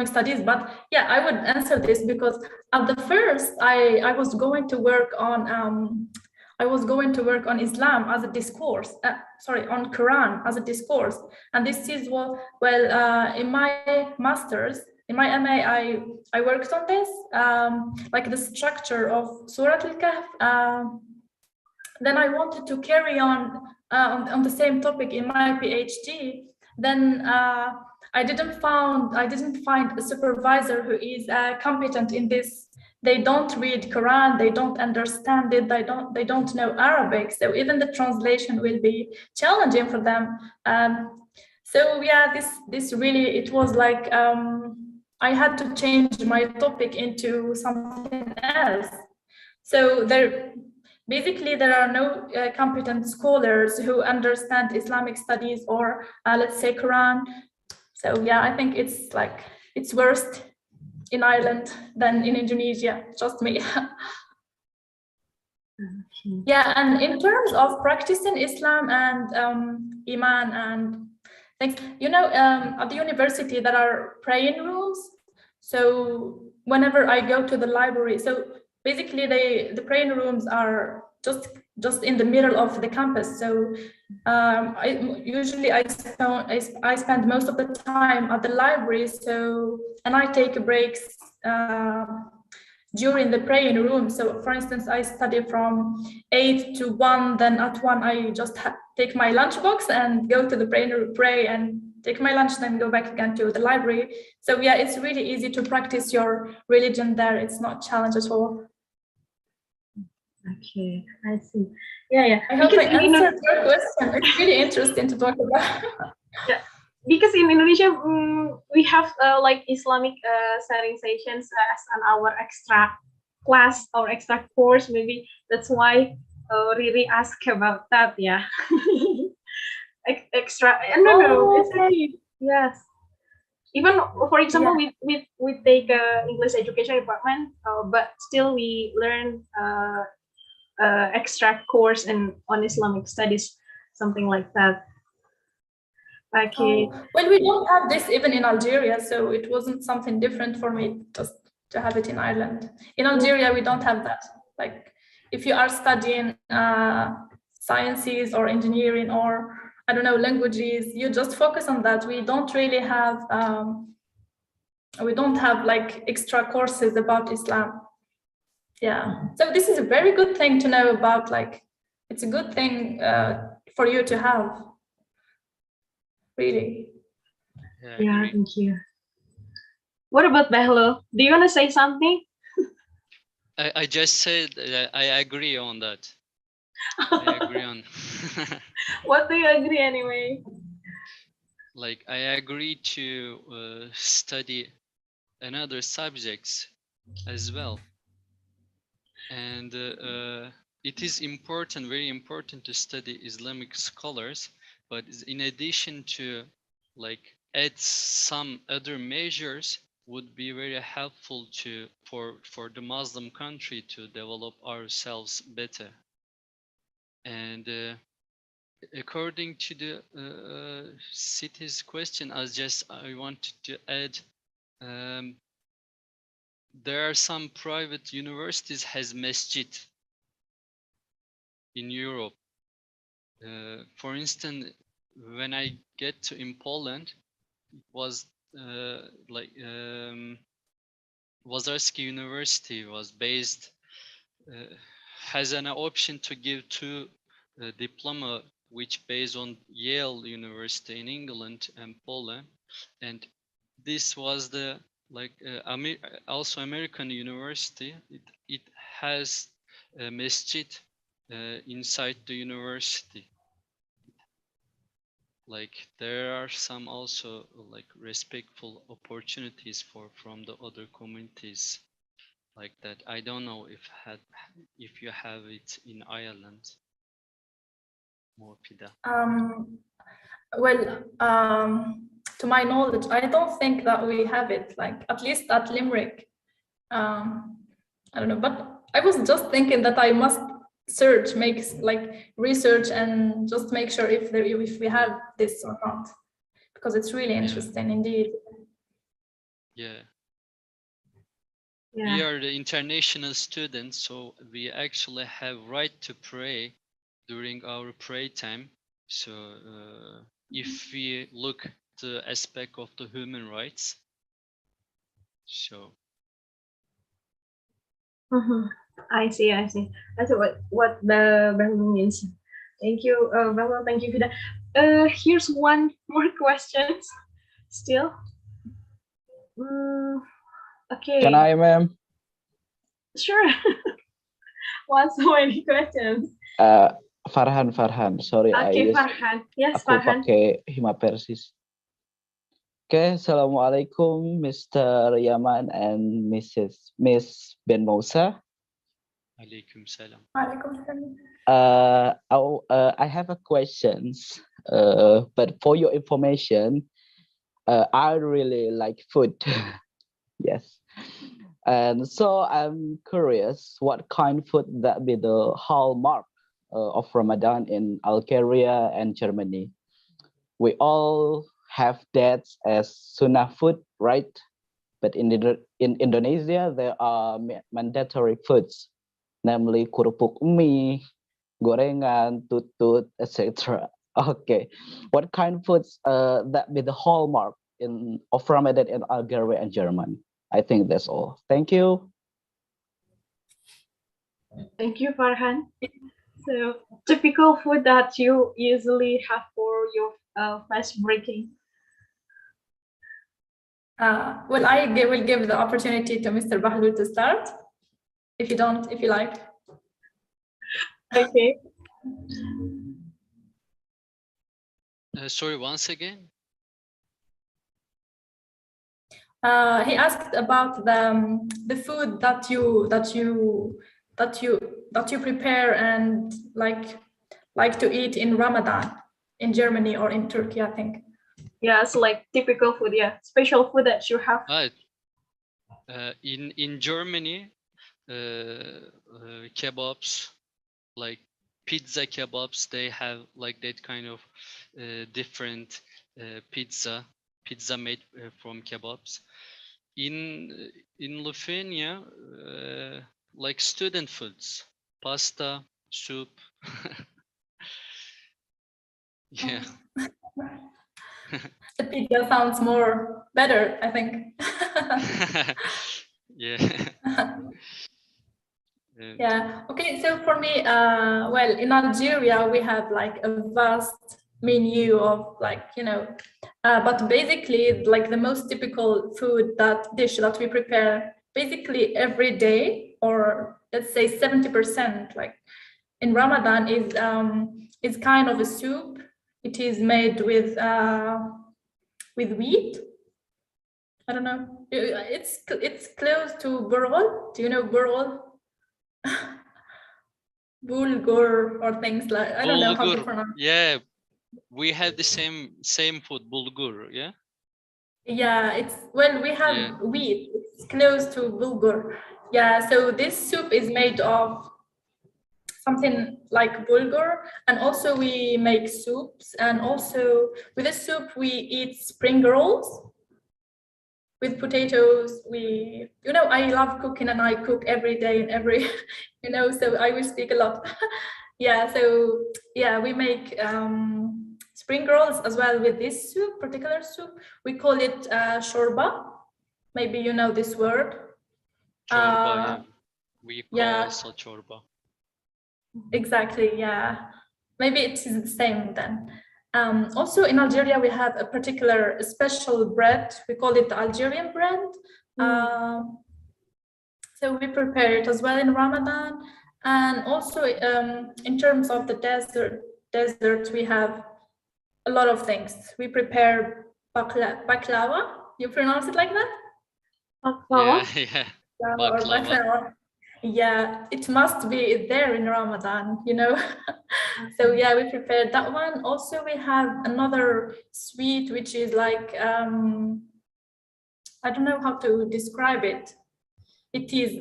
studies, but yeah, I would answer this because at the first I was going to work on Islam as a discourse. Sorry, on Quran as a discourse, and this is what in my masters. In my MA, I worked on this, like the structure of Surah Al-Kahf. Then I wanted to carry on the same topic in my PhD. Then I didn't find a supervisor who is competent in this. They don't read Quran, they don't understand it, they don't know Arabic, so even the translation will be challenging for them. So yeah, this really, it was like I had to change my topic into something else. So basically, there are no competent scholars who understand Islamic studies or let's say Quran. So yeah, I think it's worse in Ireland than in Indonesia. Just me. Okay. Yeah, and in terms of practicing Islam and Iman and things, at the university there are praying rooms. So whenever I go to the library, so basically the praying rooms are just in the middle of the campus. So I spend most of the time at the library. So, and I take breaks during the praying room. So for instance, I study from 8 to 1, then at 1 I just take my lunchbox and go to the praying room, pray and take my lunch, then go back again to the library. So yeah, it's really easy to practice your religion there. It's not a challenge at all. Okay, I see. Yeah. I hope I answered your question. It's really interesting to talk about. Yeah, because in Indonesia we have like Islamic studying sessions as our extra class or extra course. Maybe that's why Riri asked about that. Yeah, extra. No, it's okay. Yes. Even for example, we take English education department, but still we learn extra course on Islamic studies, something like that. Okay. Well, we don't have this even in Algeria, so it wasn't something different for me just to have it in Ireland. In Algeria, we don't have that. Like, if you are studying sciences or engineering or, I don't know, languages, you just focus on that. We don't really have, like extra courses about Islam. Yeah, so this is a very good thing to know about, like, it's a good thing for you to have. Really. Yeah, thank you. What about Behlo? Do you want to say something? I just said I agree on that. I agree on. What do you agree anyway? Like, I agree to study another subjects as well. And it is important, very important to study Islamic scholars, but in addition to like add some other measures would be very helpful for the Muslim country to develop ourselves better. And according to the city's question, I wanted to add, there are some private universities has masjid in Europe. For instance, when I get to in Poland, it was Warszawski University was based, has an option to give two diploma, which based on Yale University in England and Poland, and this was the also American university. It has a masjid inside the university. Like, there are some also like respectful opportunities from the other communities like that. I don't know if you have it in Ireland. Mufida? Well, to my knowledge, I don't think that we have it, like at least at Limerick. I don't know, but I was just thinking that I must search, make like research and just make sure if we have this or not, because it's really interesting indeed. Yeah. Yeah. We are the international students, so we actually have right to pray during our prayer time. So if we look the aspect of the human rights, so I see. I see what the Bahulu means. Thank you, Bahulu. Thank you, Vida. Here's one more question. Still. Okay. Can I, ma'am? Sure. What's so many questions? Farhan, sorry, Okay, Farhan. Yes, aku Farhan. pakai Hima Persis. Oke, Assalamualaikum Mr. Yaman and Miss Ben Mousa. alaikum salam. I have a questions, but for your information, I really like food. Yes. And so I'm curious what kind of food that be the hallmark of Ramadan in Algeria and Germany. We all have that as sunnah food, right? But in Indonesia, there are mandatory foods, namely kerupuk mie, gorengan, tutut, etc. Okay, what kind of foods that be the hallmark of Ramadan in Algeria and Germany? I think that's all. Thank you. Thank you, Farhan. So, typical food that you usually have for your fast breaking. Well, I will give the opportunity to Mr. Bahlu to start. If you like. Okay. Sorry, once again. He asked about the food that you prepare and like to eat in Ramadan in Germany or in Turkey, I think. Yeah, it's like typical food. Yeah, special food that you have. In Germany, kebabs, like pizza kebabs, they have like that kind of different pizza made from kebabs. In Lithuania, like student foods, pasta, soup. Yeah. The pizza sounds more better, I think. Yeah. Yeah. Okay. So for me, well, in Algeria we have like a vast menu of but basically like the most typical dish that we prepare basically every day, or let's say 70%, like in Ramadan, is kind of a soup. It is made with wheat. I don't know. It's close to burghul. Do you know burghul? Bulgur or things like, I don't know how to pronounce. Yeah, we have the same food, bulgur. Yeah. Yeah, we have wheat. It's close to bulgur. Yeah, so this soup is made of something like bulgur, and also we make soups, and also with the soup we eat spring rolls with potatoes. I love cooking and I cook every day and every, so I will speak a lot. Yeah, so yeah, we make spring rolls as well with this particular soup. We call it shorba. Maybe you know this word. Chorba, yeah. We call also chorba. Exactly, yeah. Maybe it is the same then. Also in Algeria, we have a particular special bread. We call it the Algerian bread. So we prepare it as well in Ramadan. And also in terms of the desert, we have a lot of things. We prepare baklava. You pronounce it like that? Baklava? Yeah. Baklava. Yeah, it must be there in Ramadan, you know. So yeah, we prepared that one. Also, we have another sweet, which is like, I don't know how to describe it. It is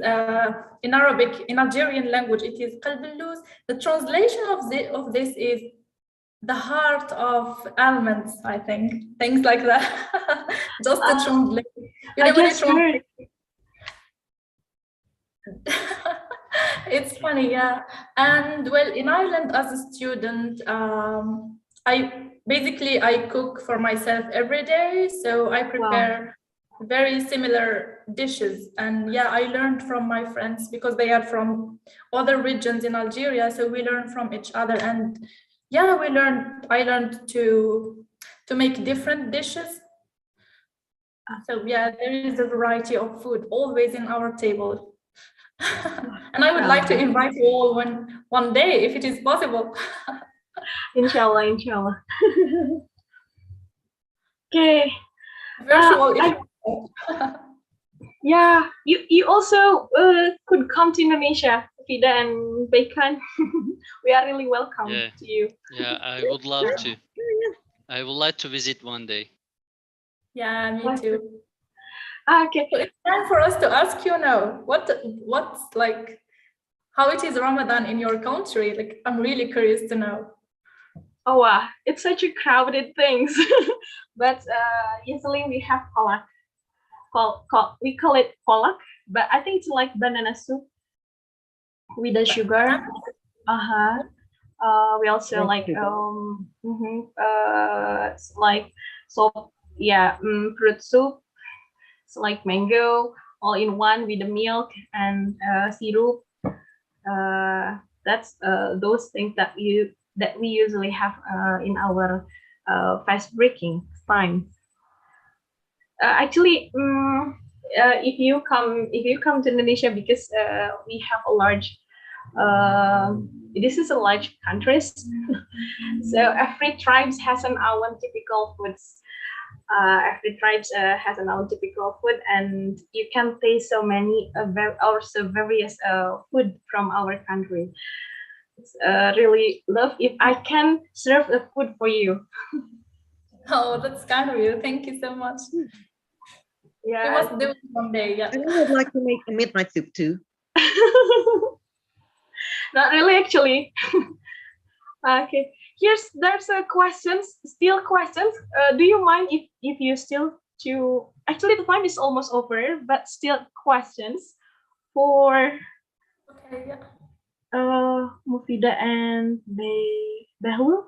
in Arabic, in Algerian language, it is qalb al-luz. The translation of this is the heart of almonds, I think. Things like that. Just to translate. You I know, when you just heard. It's funny, yeah. And well, in Ireland as a student, I cook for myself every day. So I prepare very similar dishes. And yeah, I learned from my friends because they are from other regions in Algeria. So we learn from each other. And yeah, I learned to make different dishes. So yeah, there is a variety of food always in our table. And I would like to invite you all one day, if it is possible. Inshallah, inshallah. Okay. Virtual. Yeah, you also could come to Indonesia, Fida and Bacon. We are really welcome to you. Yeah, I would love to. I would like to visit one day. Yeah, me too. Okay. So it's time for us to ask you now, what's like, how it is Ramadan in your country? Like, I'm really curious to know. Oh wow, it's such a crowded things. But usually we have kolak. We call it kolak, but I think it's like banana soup with the sugar. We also like like fruit soup. It's like mango all in one with the milk and syrup. That's those things that we usually have in our fast breaking time. Actually, if you come to Indonesia, because we have a large this is a large country, so every tribe has an own typical foods. Every tribe has an own typical food, and you can taste so many various food from our country. It's really love if I can serve the food for you. Oh, that's kind of you. Thank you so much. Yeah, we must do it one day. Yeah, I would like to make a midnight soup too. Not really, actually. Okay. There's a questions. Do you mind if you still to actually the time is almost over, but still questions for okay, yeah. Mufida and Behlul?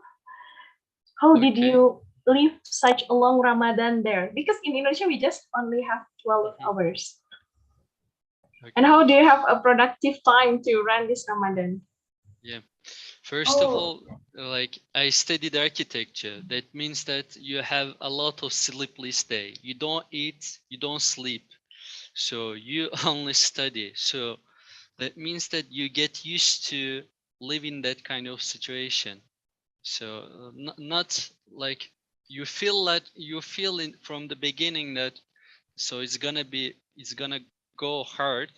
How did you live such a long Ramadan there? Because in Indonesia we just only have 12 hours. Okay. And how do you have a productive time to run this Ramadan? Yeah. First of all, like I studied architecture. That means that you have a lot of sleepless day. You don't eat, you don't sleep. So you only study. So that means that you get used to living that kind of situation. So not like you feel in from the beginning that so it's gonna go hard.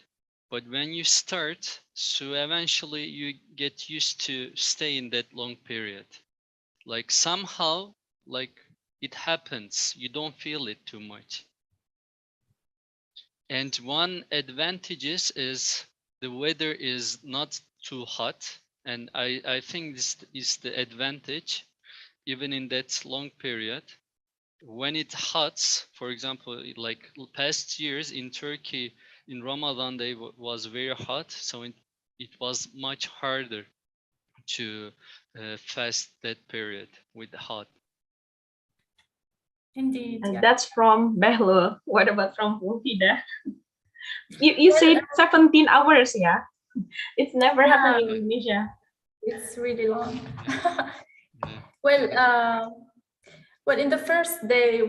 But when you start, so eventually you get used to stay in that long period. Like somehow, like it happens, you don't feel it too much. And one advantages is the weather is not too hot. And I think this is the advantage, even in that long period. When it hots, for example, like past years in Turkey, in Ramadan day was very hot, so it was much harder to fast that period with the hot. Indeed. And that's from Behlul. What about from Mufida? You said 17 hours, yeah? It's never happened in Indonesia. It's really long. Well, in the first day,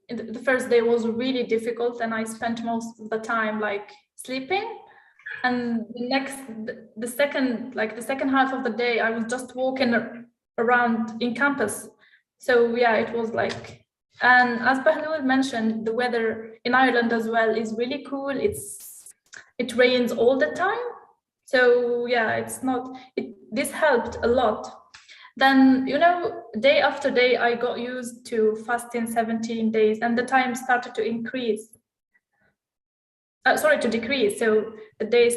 the first day was really difficult, and I spent most of the time like sleeping. And the second half of the day, I was just walking around in campus. So yeah, it was like, and as Bahlul mentioned, the weather in Ireland as well is really cool. It rains all the time. So yeah, this helped a lot. Then, you know, day after day, I got used to fasting 17 days and the time started to increase. To decrease. So the day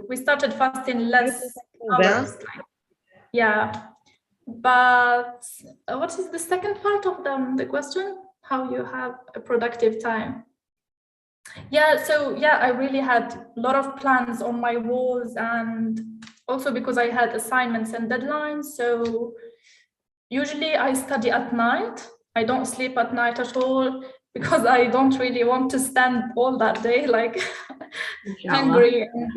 we started fasting less hours. Yeah. But what is the second part of the question? How you have a productive time? Yeah, so yeah, I really had a lot of plans on my walls, and also because I had assignments and deadlines. So usually I study at night. I don't sleep at night at all because I don't really want to stand all that day, like hungry and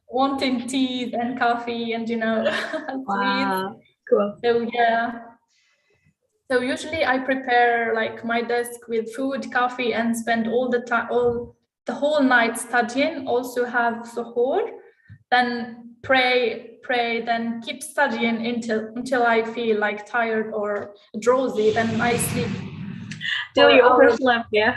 wanting tea and coffee and, you know, sweets. Wow, cool. So yeah. So usually I prepare like my desk with food, coffee, and spend all the whole night studying. Also have suhoor, then pray, then keep studying until I feel like tired or drowsy. Then I sleep. Till you 4 hours. overslept, yeah.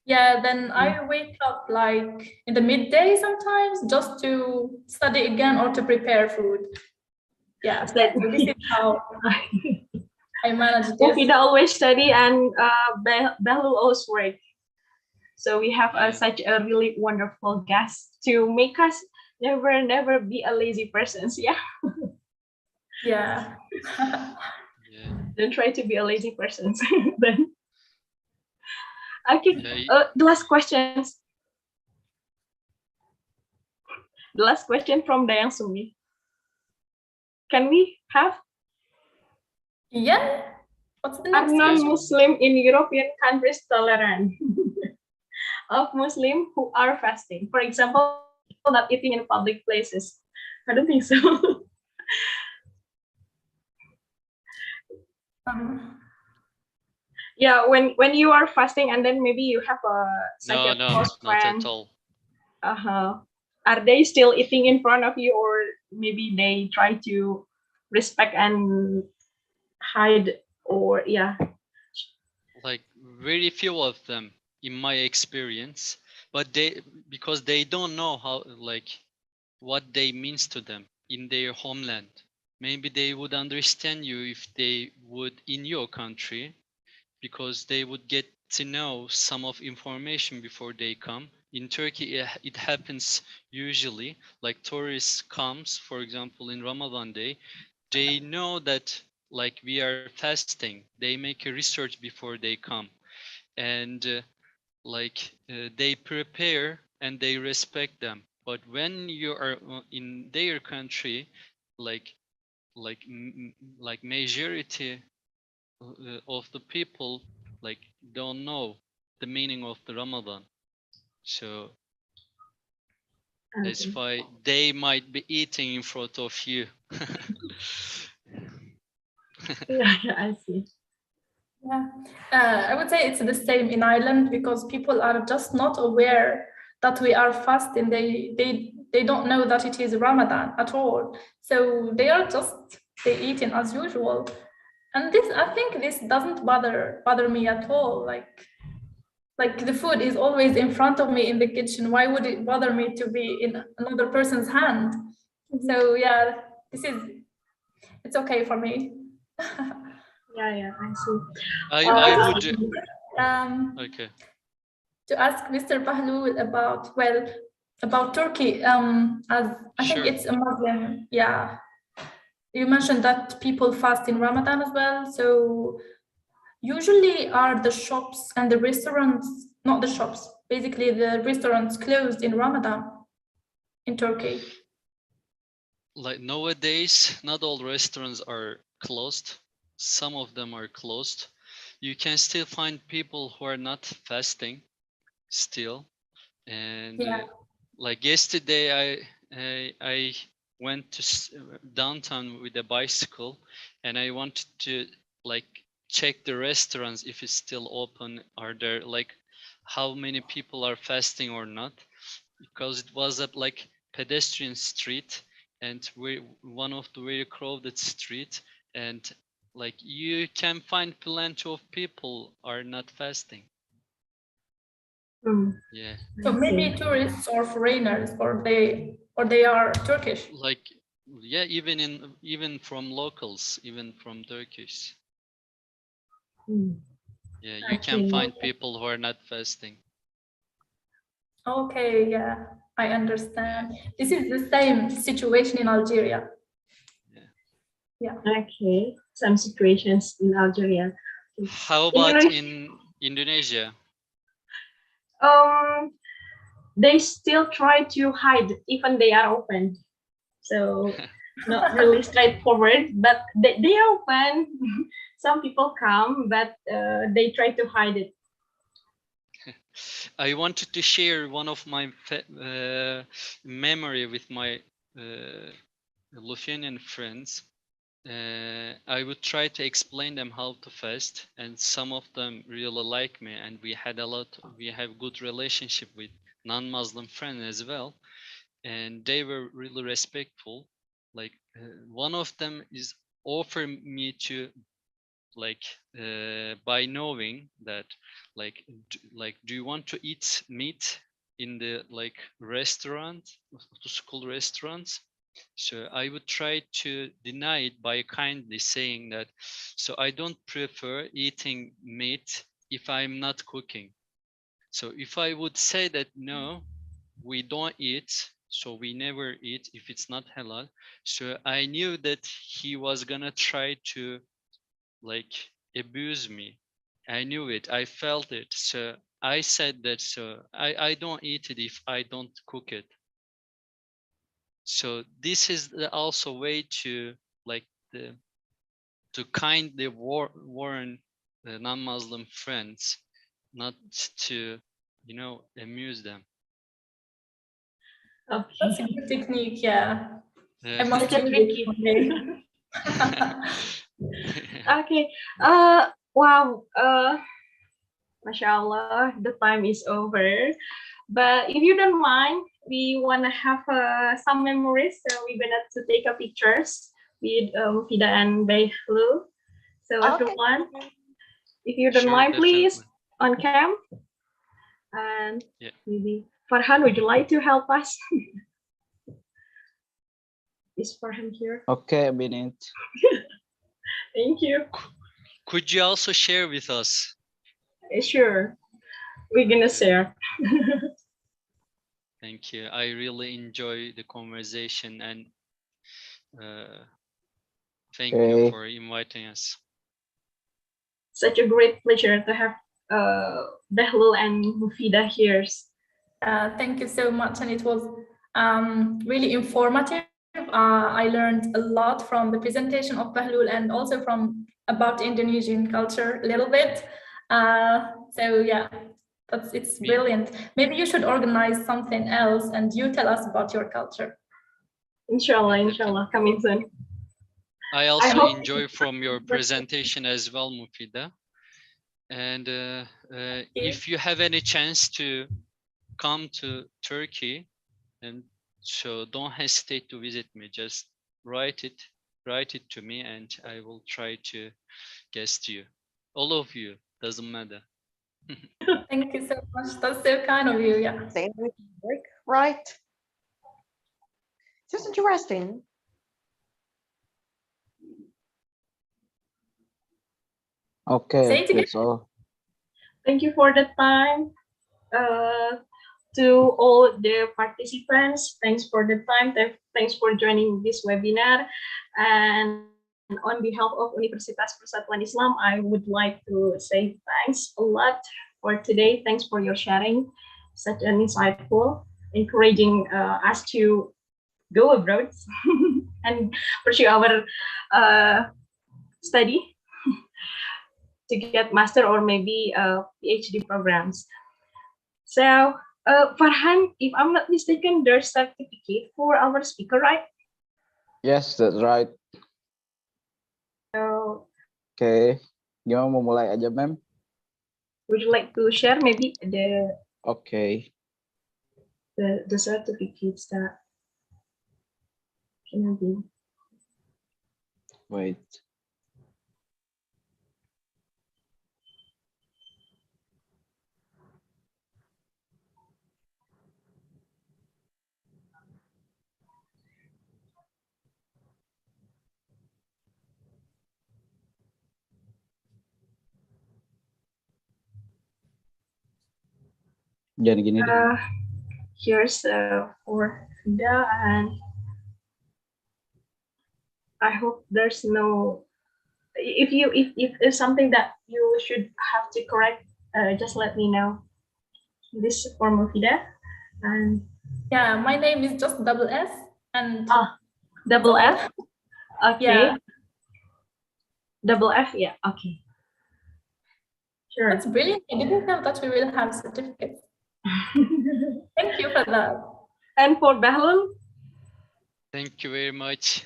Yeah, then I wake up like in the midday sometimes just to study again or to prepare food. Yeah, so this is how I manage this. Mufida always study and Behlu always work. So we have such a really wonderful guest to make us never be a lazy person. Yeah. Yeah. Yeah. Don't try to be a lazy person. Then. Okay. Yeah. The last questions. The last question from Dayang Sumi. Can we have? Yeah. What's the Are next? non-Muslim in European countries tolerant of Muslim who are fasting? For example, not eating in public places. I don't think so. Yeah, when you are fasting and then maybe you have a close friend. Not at all. Are they still eating in front of you, or maybe they try to respect and hide, or yeah? Like very few of them in my experience, but because they don't know how, like, what they means to them in their homeland. Maybe they would understand you if they would in your country, because they would get to know some of information before they come. In Turkey, it happens usually, like tourists comes, for example, in Ramadan day, they know that like we are fasting. They make a research before they come, and they prepare and they respect them. But when you are in their country, like like majority of the people like don't know the meaning of the Ramadan, so that's why they might be eating in front of you. Yeah, I see. Yeah, I would say it's the same in Ireland because people are just not aware that we are fasting. They don't know that it is Ramadan at all. So they eating as usual. And I think this doesn't bother me at all. Like the food is always in front of me in the kitchen. Why would it bother me to be in another person's hand? So yeah, it's okay for me. Yeah, I see. I would okay. To ask Mr. Bahlul about Turkey, as I think it's a Muslim. Yeah, you mentioned that people fast in Ramadan as well. So usually are the shops and the restaurants, not the shops, basically the restaurants closed in Ramadan in Turkey. Like nowadays, not all restaurants are closed. Some of them are closed. You can still find people who are not fasting still. And like yesterday, I went to downtown with a bicycle, and I wanted to like check the restaurants if it's still open. Are there like how many people are fasting or not? Because it was a like pedestrian street, and one of the very crowded street, and like you can find plenty of people are not fasting. Yeah. So maybe tourists or foreigners, or they or they are Turkish? Like, yeah, even from locals, even from Turkish. Hmm. Yeah, you can Okay. find people who are not fasting. Okay, yeah, I understand. This is the same situation in Algeria. Okay, some situations in Algeria. How In about Indonesia- in Indonesia? They still try to hide, even they are open. So not really straightforward, but they are open. Some people come, but they try to hide it. I wanted to share one of my memory with my Lithuanian friends. I would try to explain them how to fast, and some of them really like me, and we have good relationship with non-Muslim friends as well, and they were really respectful. Like one of them is offer me to, like, by knowing that, like, do you want to eat meat in the, like, restaurant, to school restaurants? So I would try to deny it by kindly saying that, so I don't prefer eating meat if I'm not cooking. So if I would say that no, we don't eat, so we never eat if it's not halal, so I knew that he was gonna try to, like, abuse me. I knew it, I felt it. So I said that, so I don't eat it if I don't cook it. So this is also way to, like, to kindly warn the non-Muslim friends not to, amuse them. That's a Okay. good technique, yeah. I Uh, must Such a use tricky. it one day. Okay. Wow. Mashallah, the time is over. But if you don't mind, we wanna have some memories. So we're gonna to take a pictures with Fida and Behlu. So Okay. everyone, if you don't Sure, mind, please definitely. on cam. And Yeah. maybe Farhan, would you like to help us? Is Farhan here? Okay, a minute. Thank you. Could you also share with us? Sure, we're gonna share. Thank you. I really enjoy the conversation, and thank you Okay. for inviting us. Such a great pleasure to have Behlul and Mufida here. Thank you so much, and it was really informative. I learned a lot from the presentation of Bahlul and also from about Indonesian culture a little bit. So yeah, it's brilliant. Maybe you should organize something else and you tell us about your culture. Inshallah, inshallah, coming soon. I also hope- enjoy from your presentation as well, Mufida. And if you have any chance to come to Turkey, and so don't hesitate to visit me. Just write it to me, and I will try to guest you. All of you, doesn't matter. Thank you so much. That's so kind of you. Yeah. Same with work, right? Just interesting. Okay, Say it again. that's all. Thank you for the time. To all the participants, thanks for the time. Thanks for joining this webinar. And on behalf of Universitas Persatuan Islam, I would like to say thanks a lot for today. Thanks for your sharing, such an insightful, encouraging us to go abroad and pursue our study to get master or maybe PhD programs. So, Farhan, if I'm not mistaken, there's certificate for our speaker, right? Yes, that's right. So, Okay. Gimana mau mulai aja, Mem? would you like to share maybe Okay. the certificates that can be? Wait. Jangan gini deh. Here's for Vida, and I hope there's no. If it's something that you should have to correct, just let me know. This is for Mufida, and Yeah, my name is just double S and double F. Okay. yeah, Double F. Yeah. Okay. Sure. that's brilliant. I didn't know that we will have certificates. Thank you for that. And for Bahlul? Thank you very much.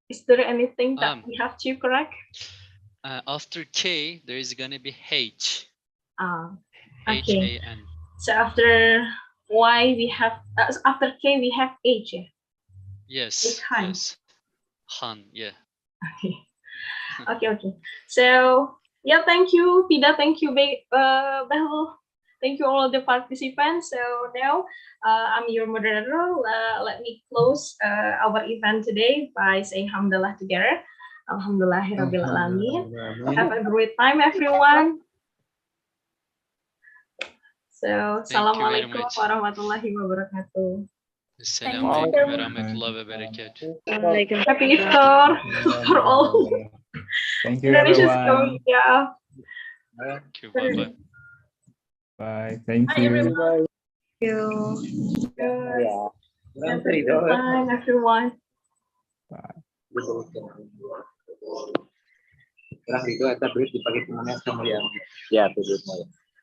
Is there anything that we have to correct? After K, there is gonna be H. Okay. H-A-N. So after Y we have after K we have H. Yes. Han. Yes. Han. Yeah. Okay. Okay. So yeah, thank you, Vida. Thank you, Bahlul. Thank you all the participants. So now I'm your moderator. Let me close our event today by saying Alhamdulillah together. Alhamdulillahirabbil alamin. Have a great time, everyone. So, Assalamualaikum warahmatullahi wabarakatuh. Assalamualaikum warahmatullahi wabarakatuh. Happy Iftar for all. Thank you, Indonesia's everyone. coming, yeah. Thank you. Bye-bye. Bye. Thank Bye, you. everyone. Thank you. Ya. Have a good time, everyone. Bye. Ya, tuh.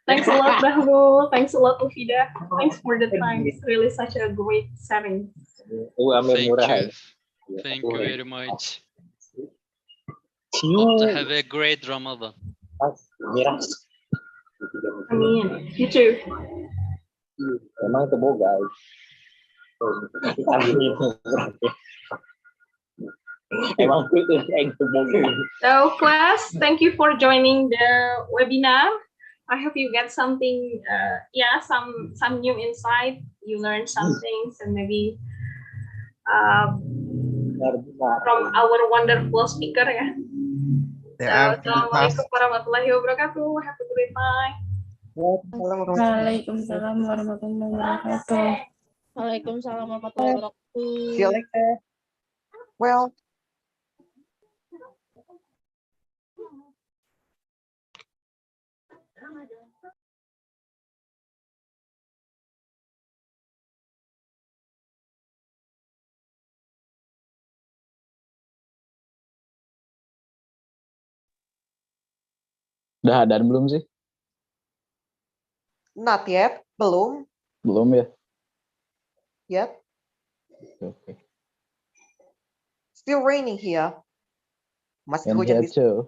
Thanks a lot, Bahlul. Thanks a lot, Ufida. Thanks for the time. It's really such a great setting. Thank you. Thank you very much. Hope to have a great Ramadan. I mean, you too. Emang itu guys. So, class, thank you for joining the webinar. I hope you get something, some new insight. You learn some things, and maybe from our wonderful speaker, yeah. So, Assalamualaikum warahmatullahi wabarakatuh. Have a great time. Waalaikumsalam warahmatullahi wabarakatuh. Waalaikumsalam warahmatullahi wabarakatuh. See you later. Well. Udah dan belum sih? Not yet. Belum. Belum ya? Yet. Okay. Still raining here. Masih And hujan here di too.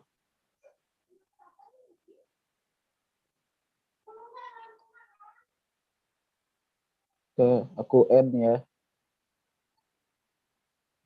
Aku end ya.